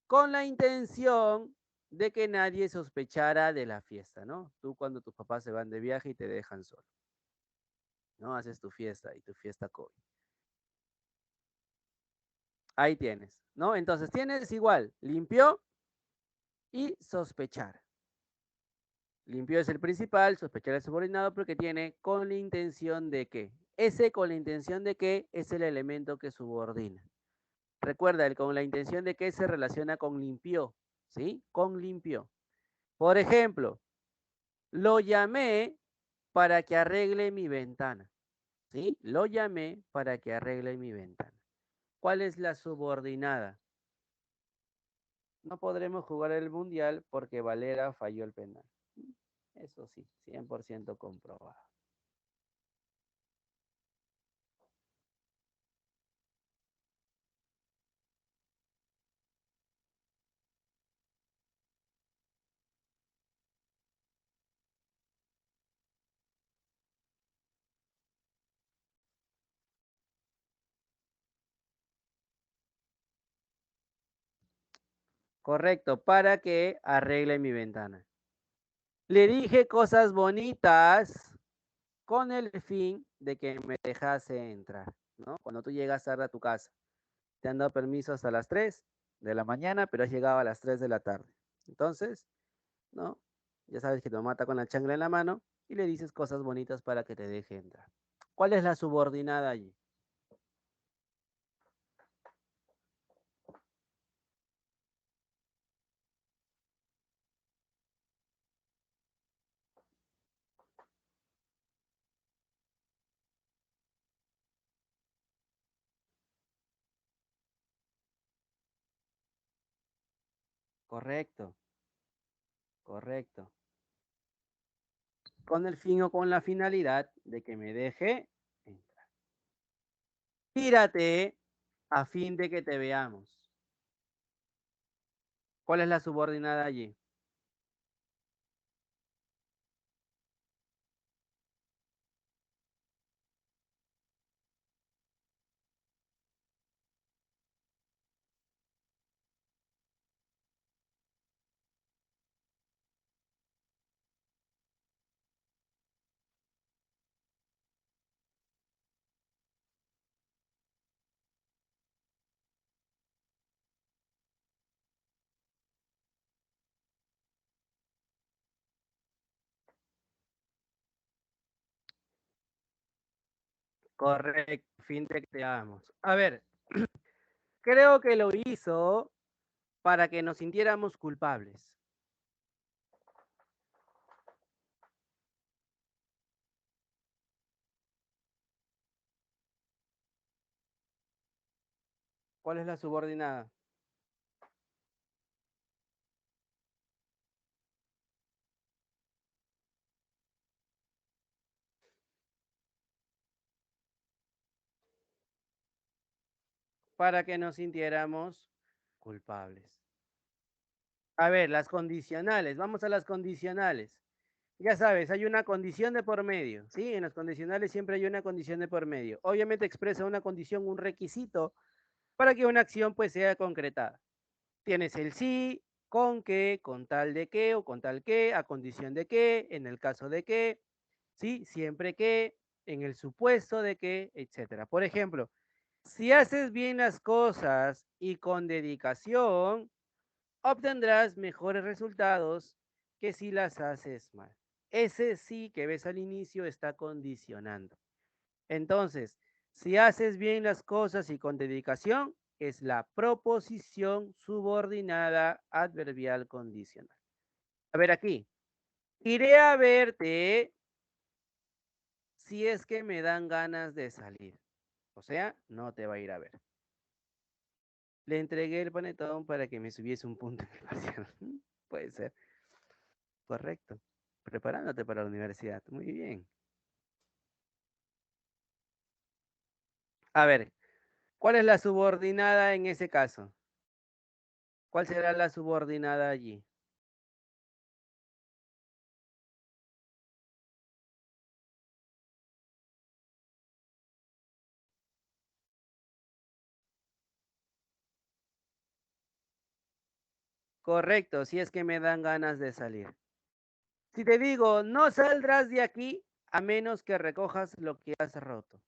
con la intención de que nadie sospechara de la fiesta, ¿no? Tú cuando tus papás se van de viaje y te dejan solo, ¿no? Haces tu fiesta y tu fiesta COVID. Ahí tienes, ¿no? Entonces tienes igual, limpió y sospechar. Limpió es el principal, sospechar es subordinado porque tiene con la intención de que. Ese con la intención de que es el elemento que subordina. Recuerda, el con la intención de que se relaciona con limpió, ¿sí? Con limpió. Por ejemplo, lo llamé para que arregle mi ventana. ¿Sí? Lo llamé para que arregle mi ventana. ¿Cuál es la subordinada? No podremos jugar el mundial porque Valera falló el penal. Eso sí, 100% comprobado. Correcto, para que arregle mi ventana. Le dije cosas bonitas con el fin de que me dejase entrar, ¿no? Cuando tú llegas tarde a tu casa, te han dado permiso hasta las 3 de la mañana, pero has llegado a las 3 de la tarde. Entonces, ¿no? Ya sabes que tu mamá está con la chancla en la mano y le dices cosas bonitas para que te deje entrar. ¿Cuál es la subordinada allí? Correcto, correcto. Con el fin o con la finalidad de que me deje entrar. Tírate a fin de que te veamos. ¿Cuál es la subordinada allí? Correcto, fin de que te veamos. A ver, creo que lo hizo para que nos sintiéramos culpables. ¿Cuál es la subordinada? Para que nos sintiéramos culpables. A ver, las condicionales, vamos a las condicionales. Ya sabes, hay una condición de por medio, ¿sí? En las condicionales siempre hay una condición de por medio. Obviamente expresa una condición, un requisito para que una acción pues sea concretada. Tienes el sí, con que, con tal de que o con tal que, a condición de que, en el caso de que, ¿sí? Siempre que, en el supuesto de que, etcétera. Por ejemplo, si haces bien las cosas y con dedicación, obtendrás mejores resultados que si las haces mal. Ese sí que ves al inicio está condicionando. Entonces, si haces bien las cosas y con dedicación, es la proposición subordinada adverbial condicional. A ver aquí, iré a verte si es que me dan ganas de salir. O sea, no te va a ir a ver. Le entregué el panetón para que me subiese un punto en el parcial. Puede ser. Correcto. Preparándote para la universidad. Muy bien. A ver, ¿cuál es la subordinada en ese caso? ¿Cuál será la subordinada allí? Correcto, si es que me dan ganas de salir. Si te digo, no saldrás de aquí a menos que recojas lo que has roto.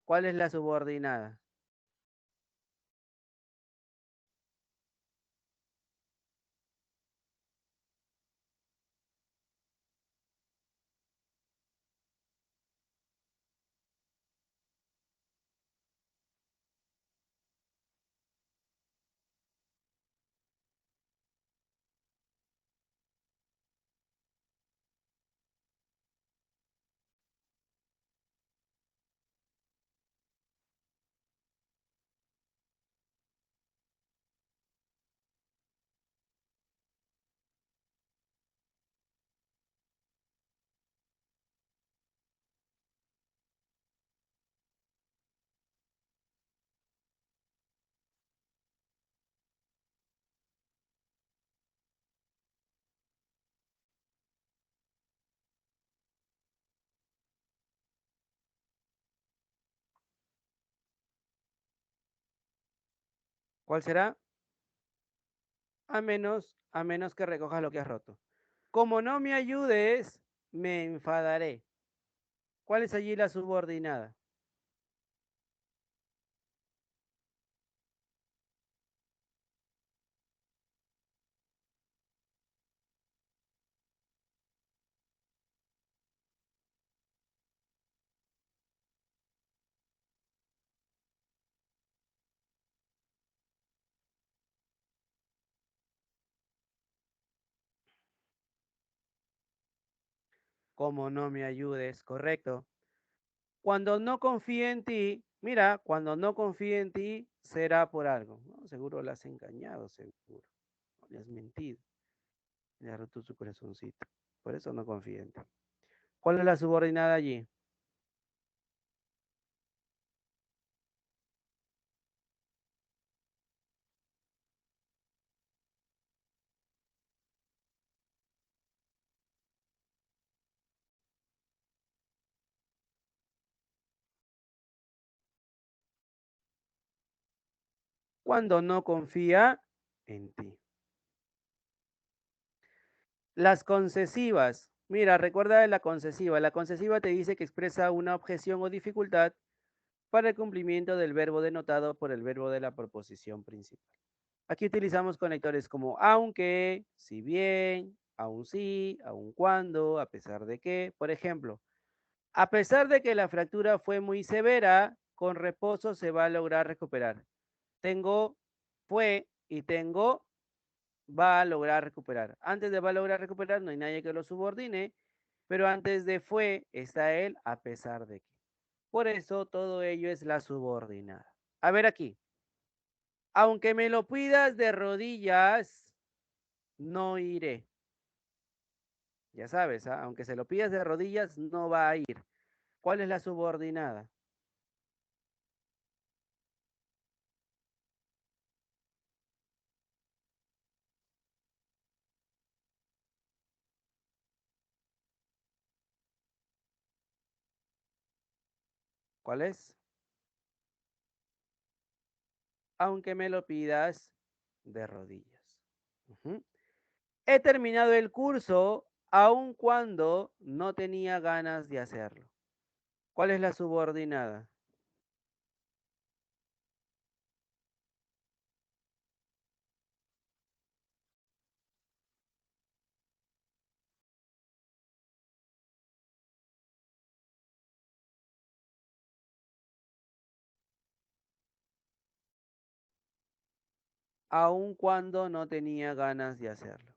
¿Cuál es la subordinada? ¿Cuál será? A menos que recojas lo que has roto. Como no me ayudes, me enfadaré. ¿Cuál es allí la subordinada? Como no me ayudes, correcto. Cuando no confíe en ti, mira, cuando no confíe en ti, será por algo, ¿no? Seguro la has engañado, seguro. Le has mentido, le has roto su corazoncito. Por eso no confía en ti. ¿Cuál es la subordinada allí? Cuando no confía en ti. Las concesivas. Mira, recuerda de la concesiva. La concesiva te dice que expresa una objeción o dificultad para el cumplimiento del verbo denotado por el verbo de la proposición principal. Aquí utilizamos conectores como aunque, si bien, aun sí, aun cuando, a pesar de que. Por ejemplo, a pesar de que la fractura fue muy severa, con reposo se va a lograr recuperar. Tengo fue y tengo va a lograr recuperar. Antes de va a lograr recuperar no hay nadie que lo subordine, pero antes de fue está él a pesar de que. Por eso todo ello es la subordinada. A ver aquí. Aunque me lo pidas de rodillas, no iré. Ya sabes, ¿ah? Aunque se lo pidas de rodillas, no va a ir. ¿Cuál es la subordinada? ¿Cuál es? Aunque me lo pidas de rodillas. Ujú. He terminado el curso aun cuando no tenía ganas de hacerlo. ¿Cuál es la subordinada? Aun cuando no tenía ganas de hacerlo.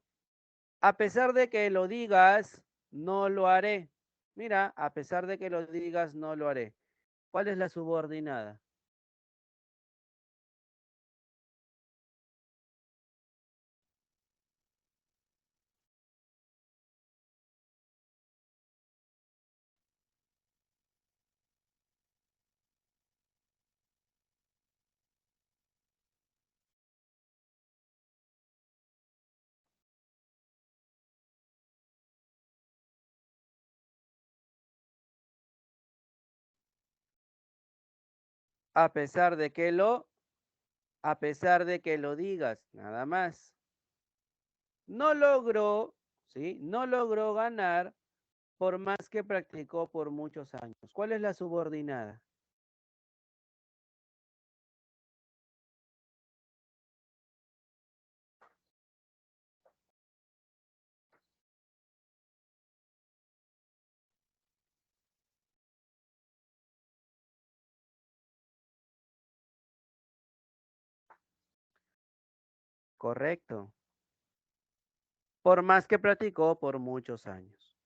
A pesar de que lo digas, no lo haré. Mira, a pesar de que lo digas, no lo haré. ¿Cuál es la subordinada? A pesar de que a pesar de que lo digas, nada más. No logró, ¿sí? No logró ganar por más que practicó por muchos años. ¿Cuál es la subordinada? Correcto. Por más que practicó por muchos años.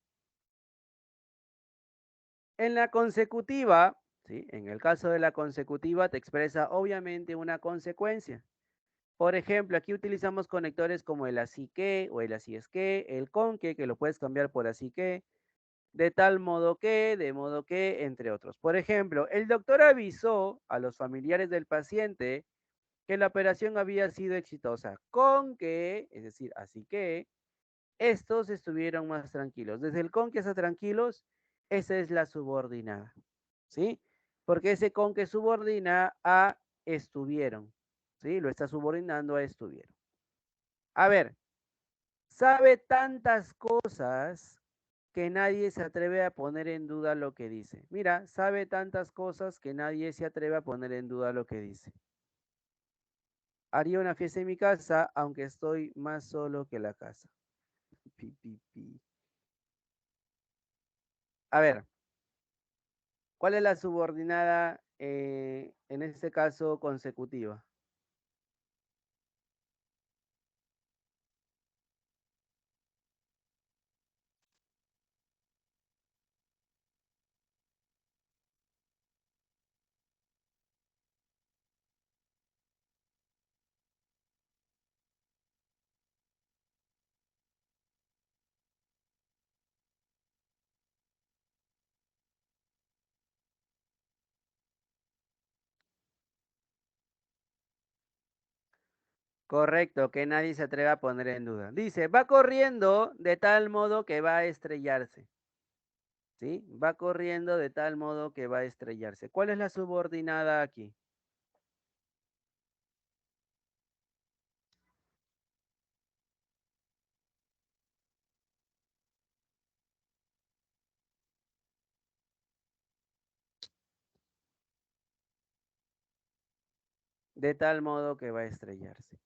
En la consecutiva, ¿sí? En el caso de la consecutiva te expresa obviamente una consecuencia. Por ejemplo, aquí utilizamos conectores como el así que o el así es el con que lo puedes cambiar por así que, de tal modo que, de modo que, entre otros. Por ejemplo, el doctor avisó a los familiares del paciente que la operación había sido exitosa, con que, es decir, así que, estos estuvieron más tranquilos. Desde el con que está tranquilos, esa es la subordinada, ¿sí? Porque ese con que subordina a estuvieron. ¿Sí? Lo está subordinando a estuvieron. A ver, sabe tantas cosas que nadie se atreve a poner en duda lo que dice. Mira, sabe tantas cosas que nadie se atreve a poner en duda lo que dice. Haría una fiesta en mi casa, aunque estoy más solo que la casa. Pi, pi, pi. A ver, ¿cuál es la subordinada en este caso consecutiva? Correcto, que nadie se atreva a poner en duda. Dice, va corriendo de tal modo que va a estrellarse. ¿Sí? Va corriendo de tal modo que va a estrellarse. ¿Cuál es la subordinada aquí? De tal modo que va a estrellarse.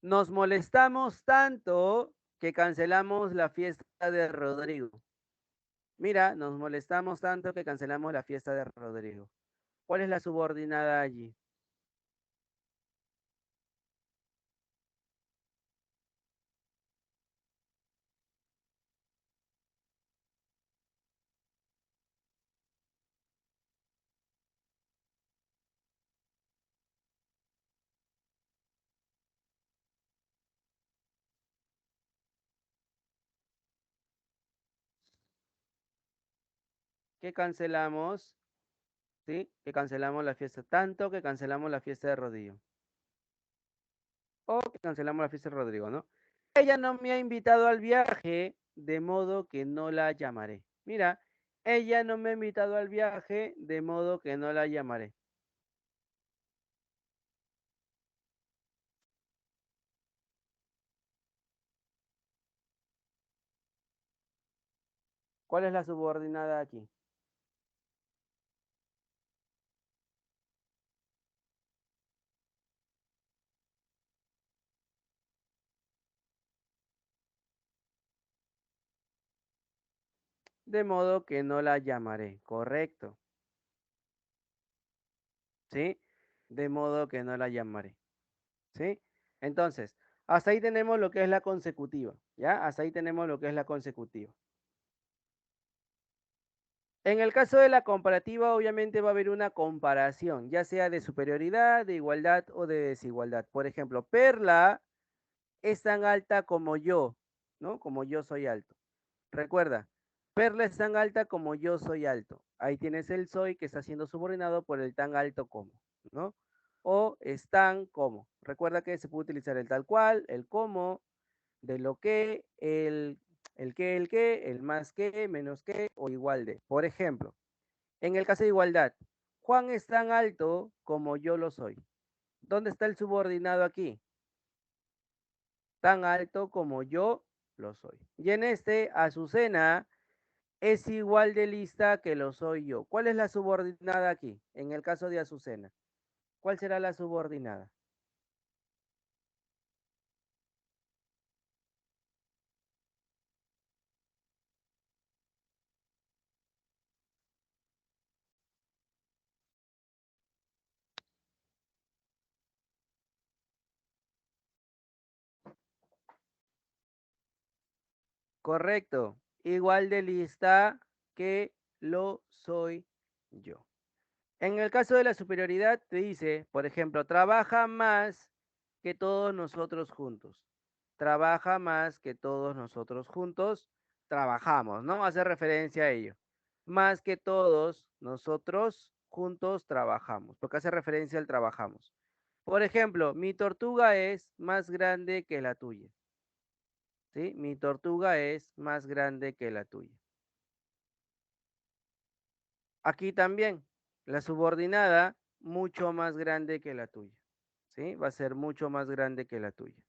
Nos molestamos tanto que cancelamos la fiesta de Rodrigo. Mira, nos molestamos tanto que cancelamos la fiesta de Rodrigo. ¿Cuál es la subordinada allí? ¿Qué cancelamos? ¿Sí? Que cancelamos la fiesta. Tanto que cancelamos la fiesta de Rodrigo. O que cancelamos la fiesta de Rodrigo, ¿no? Ella no me ha invitado al viaje, de modo que no la llamaré. Mira, ella no me ha invitado al viaje, de modo que no la llamaré. ¿Cuál es la subordinada aquí? De modo que no la llamaré, correcto. ¿Sí? De modo que no la llamaré. ¿Sí? Entonces, hasta ahí tenemos lo que es la consecutiva. ¿Ya? Hasta ahí tenemos lo que es la consecutiva. En el caso de la comparativa, obviamente va a haber una comparación, ya sea de superioridad, de igualdad o de desigualdad. Por ejemplo, Perla es tan alta como yo, ¿no? Como yo soy alto. Recuerda, Perla es tan alta como yo soy alto. Ahí tienes el soy que está siendo subordinado por el tan alto como, ¿no? O es tan como. Recuerda que se puede utilizar el tal cual, el como, de lo que, el que, el más que, menos que o igual de. Por ejemplo, en el caso de igualdad, Juan es tan alto como yo lo soy. ¿Dónde está el subordinado aquí? Tan alto como yo lo soy. Y en este, Azucena es igual de lista que lo soy yo. ¿Cuál es la subordinada aquí? En el caso de Azucena. ¿Cuál será la subordinada? Correcto. Igual de lista que lo soy yo. En el caso de la superioridad, te dice, por ejemplo, trabaja más que todos nosotros juntos. Trabaja más que todos nosotros juntos. Trabajamos, ¿no? Hace referencia a ello. Más que todos nosotros juntos trabajamos, porque hace referencia al trabajamos. Por ejemplo, mi tortuga es más grande que la tuya. ¿Sí? Mi tortuga es más grande que la tuya. Aquí también, la subordinada mucho más grande que la tuya. ¿Sí? Va a ser mucho más grande que la tuya.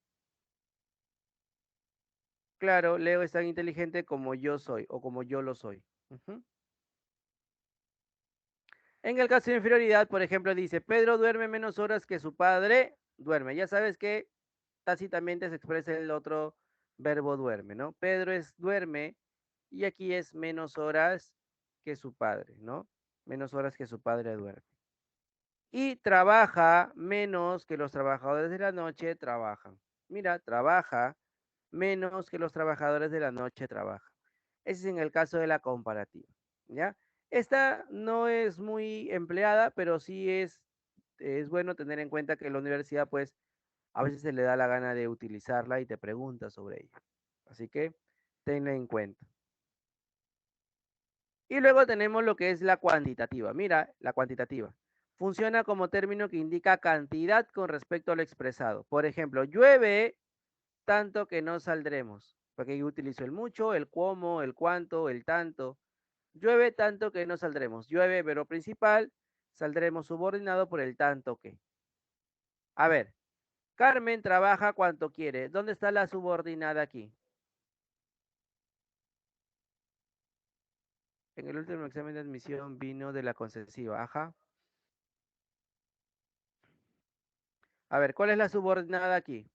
Claro, Leo es tan inteligente como yo soy o como yo lo soy. Ujú. En el caso de inferioridad, por ejemplo, dice, Pedro duerme menos horas que su padre duerme. Ya sabes que tácitamente se expresa el otro verbo duerme, ¿no? Pedro es duerme y aquí es menos horas que su padre, ¿no? Menos horas que su padre duerme. Y trabaja menos que los trabajadores de la noche trabajan. Mira, trabaja menos que los trabajadores de la noche trabajan. Ese es en el caso de la comparativa, ¿ya? Esta no es muy empleada, pero sí es bueno tener en cuenta que en la universidad, pues, a veces se le da la gana de utilizarla y te pregunta sobre ella. Así que tenla en cuenta. Y luego tenemos lo que es la cuantitativa. Mira, la cuantitativa. Funciona como término que indica cantidad con respecto a lo expresado. Por ejemplo, llueve tanto que no saldremos. Porque yo utilizo el mucho, el cómo, el cuánto, el tanto. Llueve tanto que no saldremos. Llueve, verbo principal, saldremos subordinado por el tanto que. A ver, Carmen trabaja cuanto quiere. ¿Dónde está la subordinada aquí? En el último examen de admisión vino de la concesiva. Ajá. A ver, ¿cuál es la subordinada aquí?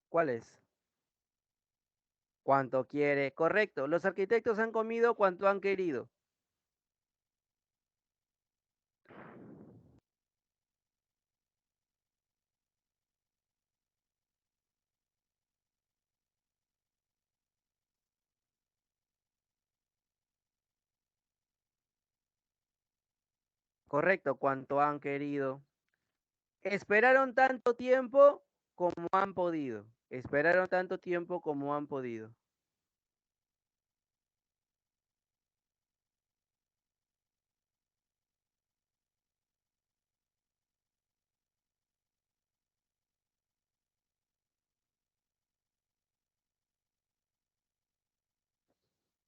¿Cuál es? Cuanto quiere. Correcto. Los arquitectos han comido cuanto han querido. Correcto, cuanto han querido. Esperaron tanto tiempo como han podido. Esperaron tanto tiempo como han podido.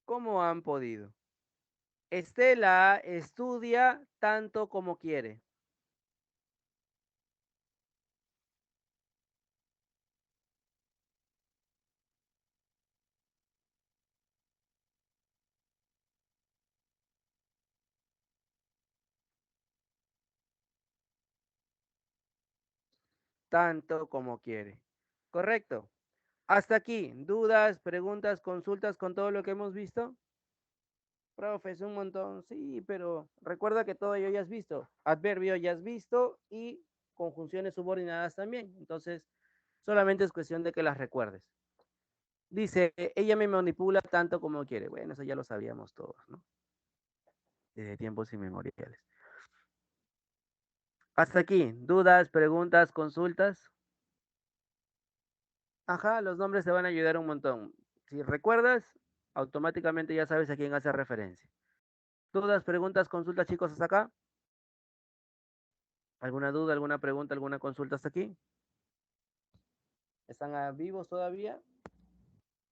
¿Cómo han podido? Estela estudia tanto como quiere. Tanto como quiere. Correcto. Hasta aquí. ¿Dudas, preguntas, consultas con todo lo que hemos visto? Profe, es un montón. Sí, pero recuerda que todo ello ya has visto. Adverbio ya has visto y conjunciones subordinadas también. Entonces, solamente es cuestión de que las recuerdes. Dice, ella me manipula tanto como quiere. Bueno, eso ya lo sabíamos todos, ¿no? Desde tiempos inmemoriales. Hasta aquí. ¿Dudas, preguntas, consultas? Ajá, los nombres te van a ayudar un montón. Si recuerdas, automáticamente ya sabes a quién hace referencia. ¿Dudas, preguntas, consultas, chicos, hasta acá? ¿Alguna duda, alguna pregunta, alguna consulta hasta aquí? ¿Están vivos todavía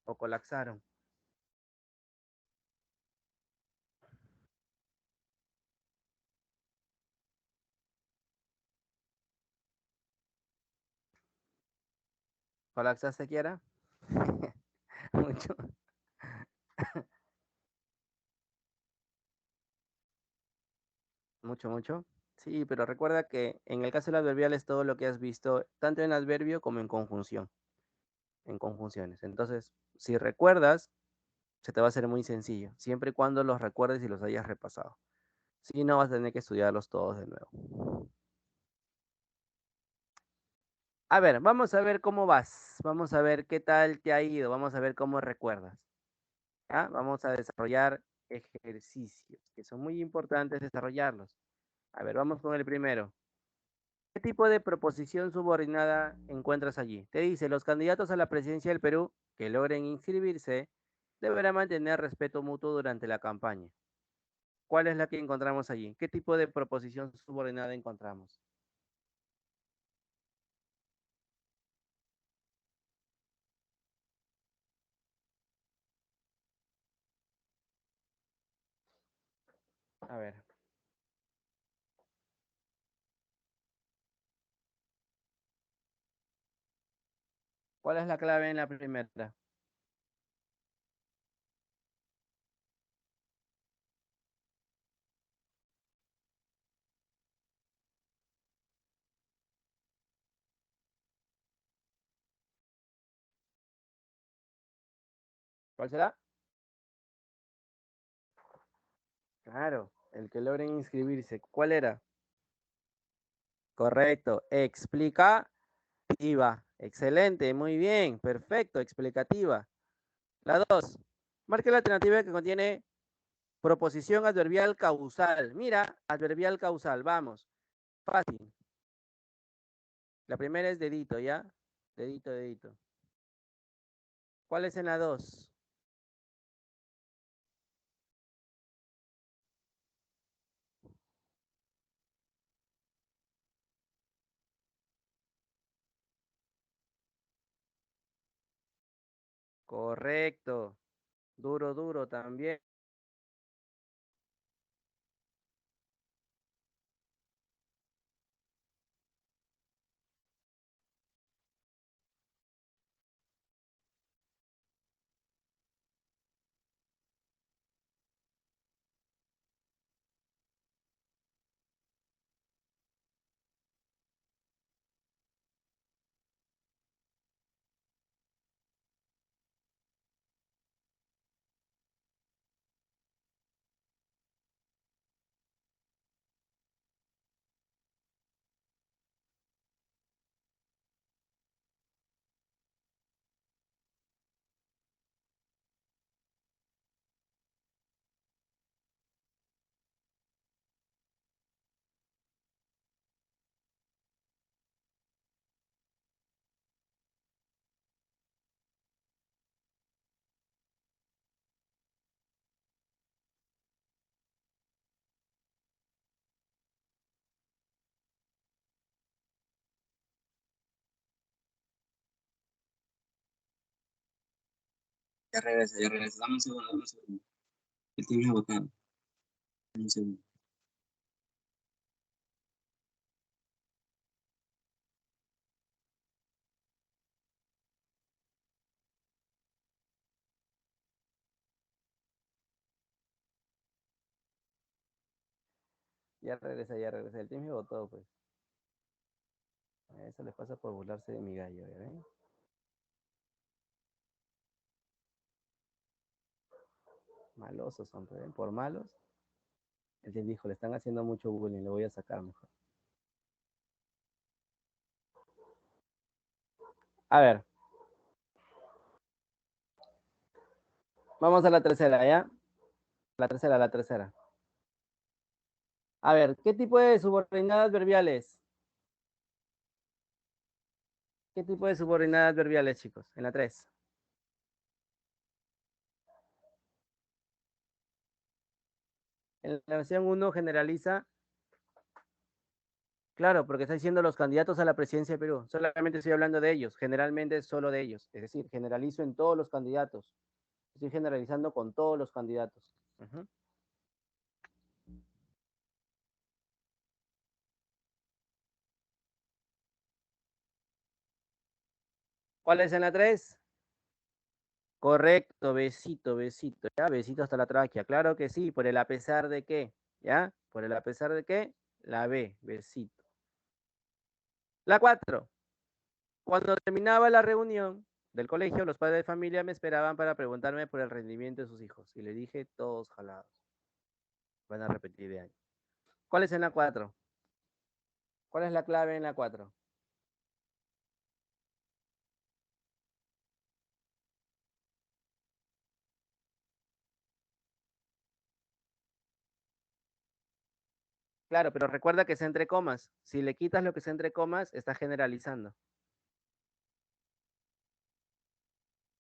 o colapsaron? ¿Colapsaste, Kiara? Mucho, mucho, mucho. Sí, pero recuerda que en el caso del adverbial es todo lo que has visto, tanto en adverbio como en conjunción, en conjunciones. Entonces, si recuerdas, se te va a hacer muy sencillo, siempre y cuando los recuerdes y los hayas repasado. Si no, vas a tener que estudiarlos todos de nuevo. A ver, vamos a ver cómo vas. Vamos a ver qué tal te ha ido. Vamos a ver cómo recuerdas. ¿Ya? Vamos a desarrollar ejercicios, que son muy importantes desarrollarlos. A ver, vamos con el primero. ¿Qué tipo de proposición subordinada encuentras allí? Te dice, los candidatos a la presidencia del Perú que logren inscribirse deberán mantener respeto mutuo durante la campaña. ¿Cuál es la que encontramos allí? ¿Qué tipo de proposición subordinada encontramos? A ver. ¿Cuál es la clave en la primera? ¿Cuál será? Claro, el que logren inscribirse. ¿Cuál era? Correcto, explicativa. Excelente, muy bien, perfecto, explicativa. La dos, marque la alternativa que contiene proposición adverbial causal. Mira, adverbial causal, vamos, fácil. La primera es dedito, ¿ya? Dedito, dedito. ¿Cuál es en la dos? Correcto, duro, duro también. Ya regresa, ya regresa. Dame un segundo, dame un segundo. El tiempo es agotado. Dame un segundo. Ya regresa, ya regresa. El team me votó, pues. Eso les pasa por burlarse de mi gallo, ¿eh? Malosos son, pues, ¿eh? Por malos. El team dijo, le están haciendo mucho bullying, le voy a sacar mejor. A ver, vamos a la tercera, ¿ya? La tercera, la tercera. A ver, ¿qué tipo de subordinadas verbiales? ¿Qué tipo de subordinadas verbiales, chicos? En la 3. En la versión 1 generaliza, claro, porque está diciendo los candidatos a la presidencia de Perú. Solamente estoy hablando de ellos, generalmente solo de ellos. Es decir, generalizo en todos los candidatos. Estoy generalizando con todos los candidatos. Uh-huh. ¿Cuál es en la 3? Correcto, besito, besito, ¿ya? Besito hasta la tráquea. Claro que sí, por el a pesar de qué, ¿ya? Por el a pesar de qué, la B, besito. La 4. Cuando terminaba la reunión del colegio, los padres de familia me esperaban para preguntarme por el rendimiento de sus hijos. Y le dije, todos jalados. Van a repetir de año. ¿Cuál es en la 4? ¿Cuál es la clave en la 4? Claro, pero recuerda que es entre comas. Si le quitas lo que es entre comas, está generalizando.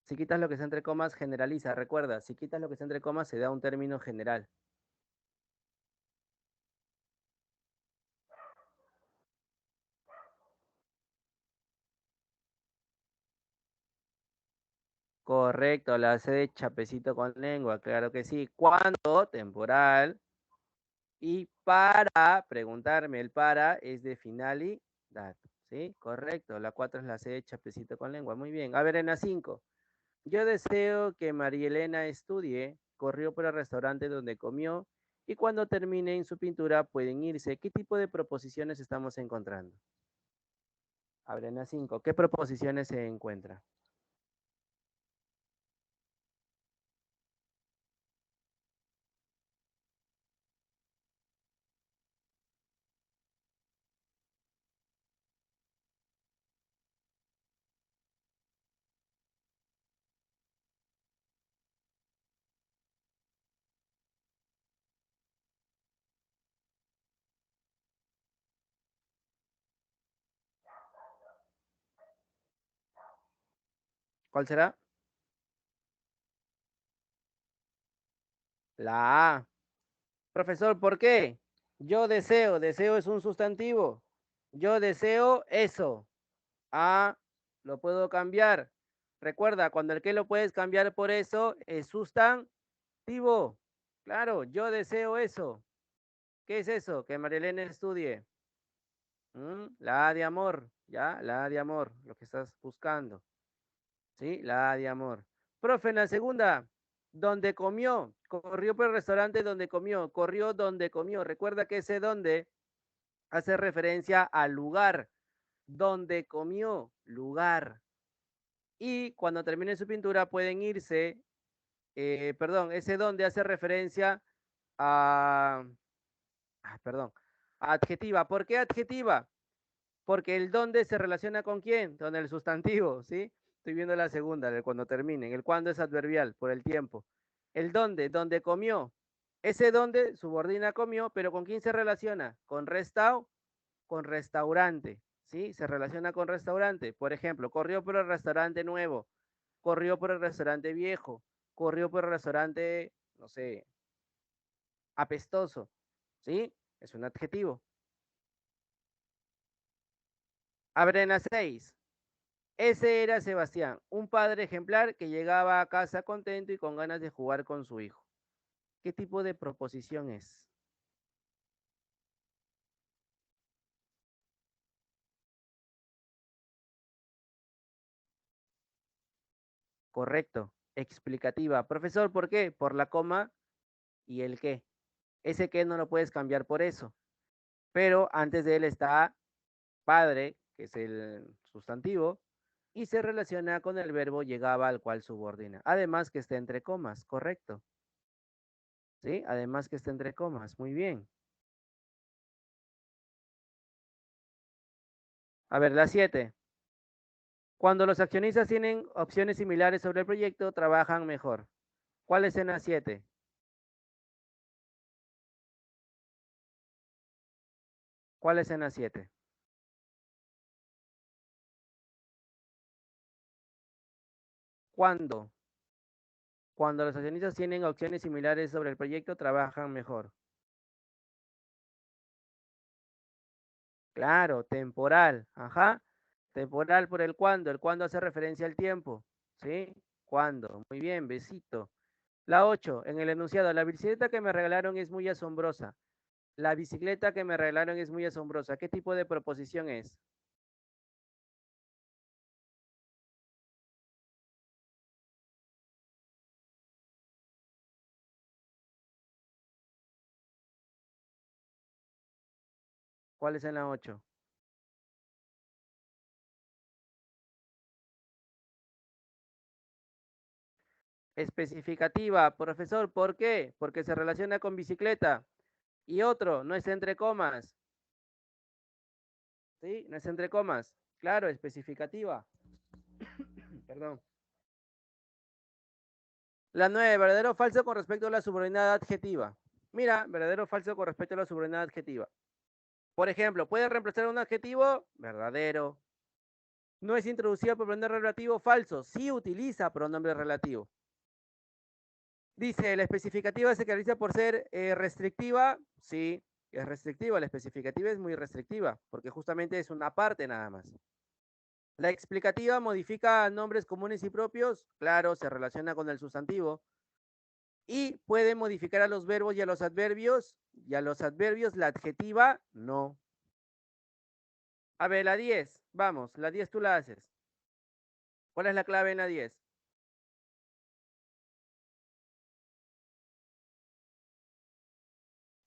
Si quitas lo que es entre comas, generaliza. Recuerda, si quitas lo que es entre comas, se da un término general. Correcto, la C de chapecito con lengua, claro que sí. ¿Cuánto? Temporal. Y para, preguntarme, el para es de finalidad. ¿Sí? Correcto. La 4 es la C, chapecito con lengua. Muy bien. A ver, en la 5. Yo deseo que María Elena estudie, corrió por el restaurante donde comió y cuando termine en su pintura pueden irse. ¿Qué tipo de proposiciones estamos encontrando? A ver, en la 5, ¿qué proposiciones se encuentran? ¿Cuál será? La A. Profesor, ¿por qué? Yo deseo, deseo es un sustantivo. Yo deseo eso. A, lo puedo cambiar. Recuerda, cuando el que lo puedes cambiar por eso es sustantivo. Claro, yo deseo eso. ¿Qué es eso? Que Marilena estudie. La A de amor, ¿ya? La A de amor, lo que estás buscando. ¿Sí? La A de amor. Profe, en la segunda, donde comió, corrió por el restaurante donde comió, corrió donde comió. Recuerda que ese donde hace referencia al lugar, donde comió, lugar. Y cuando termine su pintura pueden irse, perdón, ese donde hace referencia a, perdón, a adjetiva. ¿Por qué adjetiva? Porque el dónde se relaciona con quién, con el sustantivo, ¿sí? Estoy viendo la segunda, de cuando terminen. El cuándo es adverbial, por el tiempo. El dónde, donde comió. Ese dónde subordina comió, pero ¿con quién se relaciona? Con restaurante, ¿sí? Se relaciona con restaurante. Por ejemplo, corrió por el restaurante nuevo, corrió por el restaurante viejo, corrió por el restaurante, no sé, apestoso, ¿sí? Es un adjetivo. Abren a 6. Ese era Sebastián, un padre ejemplar que llegaba a casa contento y con ganas de jugar con su hijo. ¿Qué tipo de proposición es? Correcto, explicativa. Profesor, ¿por qué? Por la coma y el qué. Ese qué no lo puedes cambiar por eso. Pero antes de él está padre, que es el sustantivo, y se relaciona con el verbo llegaba al cual subordina. Además que está entre comas, correcto. ¿Sí? Además que está entre comas. Muy bien. A ver, la 7. Cuando los accionistas tienen opciones similares sobre el proyecto, trabajan mejor. ¿Cuál es en la 7? ¿Cuál es en la 7? ¿Cuándo? Cuando los accionistas tienen opciones similares sobre el proyecto, trabajan mejor. Claro, temporal. Ajá. Temporal por el cuándo. El cuándo hace referencia al tiempo. ¿Sí? ¿Cuándo? Muy bien, besito. La 8. En el enunciado, la bicicleta que me regalaron es muy asombrosa. La bicicleta que me regalaron es muy asombrosa. ¿Qué tipo de proposición es? ¿Cuál es en la 8? Especificativa, profesor, ¿por qué? Porque se relaciona con bicicleta. Y otro, no es entre comas. ¿Sí? No es entre comas. Claro, especificativa. Perdón. La 9, verdadero o falso con respecto a la subordinada adjetiva. Mira, verdadero o falso con respecto a la subordinada adjetiva. Por ejemplo, ¿puede reemplazar un adjetivo? Verdadero. No es introducida por pronombre relativo, falso. Sí utiliza pronombre relativo. Dice, la especificativa se caracteriza por ser restrictiva. Sí, es restrictiva. La especificativa es muy restrictiva, porque justamente es una parte nada más. La explicativa modifica nombres comunes y propios. Claro, se relaciona con el sustantivo. Y puede modificar a los verbos y a los adverbios. Y a los adverbios la adjetiva no. A ver, la 10. Vamos, la 10 tú la haces. ¿Cuál es la clave en la 10?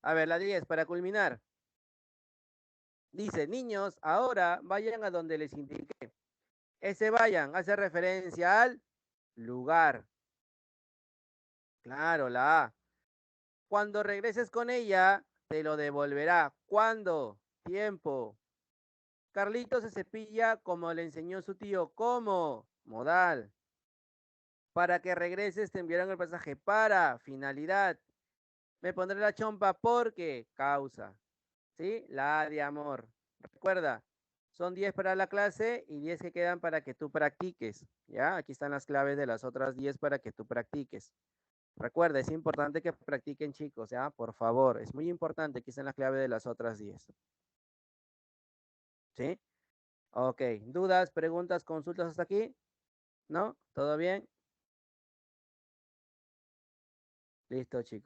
A ver, la 10, para culminar. Dice, niños, ahora vayan a donde les indiqué. Ese vayan hace referencia al lugar. Claro, la A. Cuando regreses con ella, te lo devolverá. ¿Cuándo? Tiempo. Carlito se cepilla como le enseñó su tío. ¿Cómo? Modal. Para que regreses te enviaron el pasaje. Para, finalidad. Me pondré la chompa porque, causa. ¿Sí? La A de amor. Recuerda, son 10 para la clase y 10 que quedan para que tú practiques. ¿Ya? Aquí están las claves de las otras 10 para que tú practiques. Recuerda, es importante que practiquen, chicos, ¿ya? Por favor, es muy importante que estén las claves de las otras 10. ¿Sí? Ok, ¿dudas, preguntas, consultas hasta aquí? ¿No? ¿Todo bien? Listo, chicos.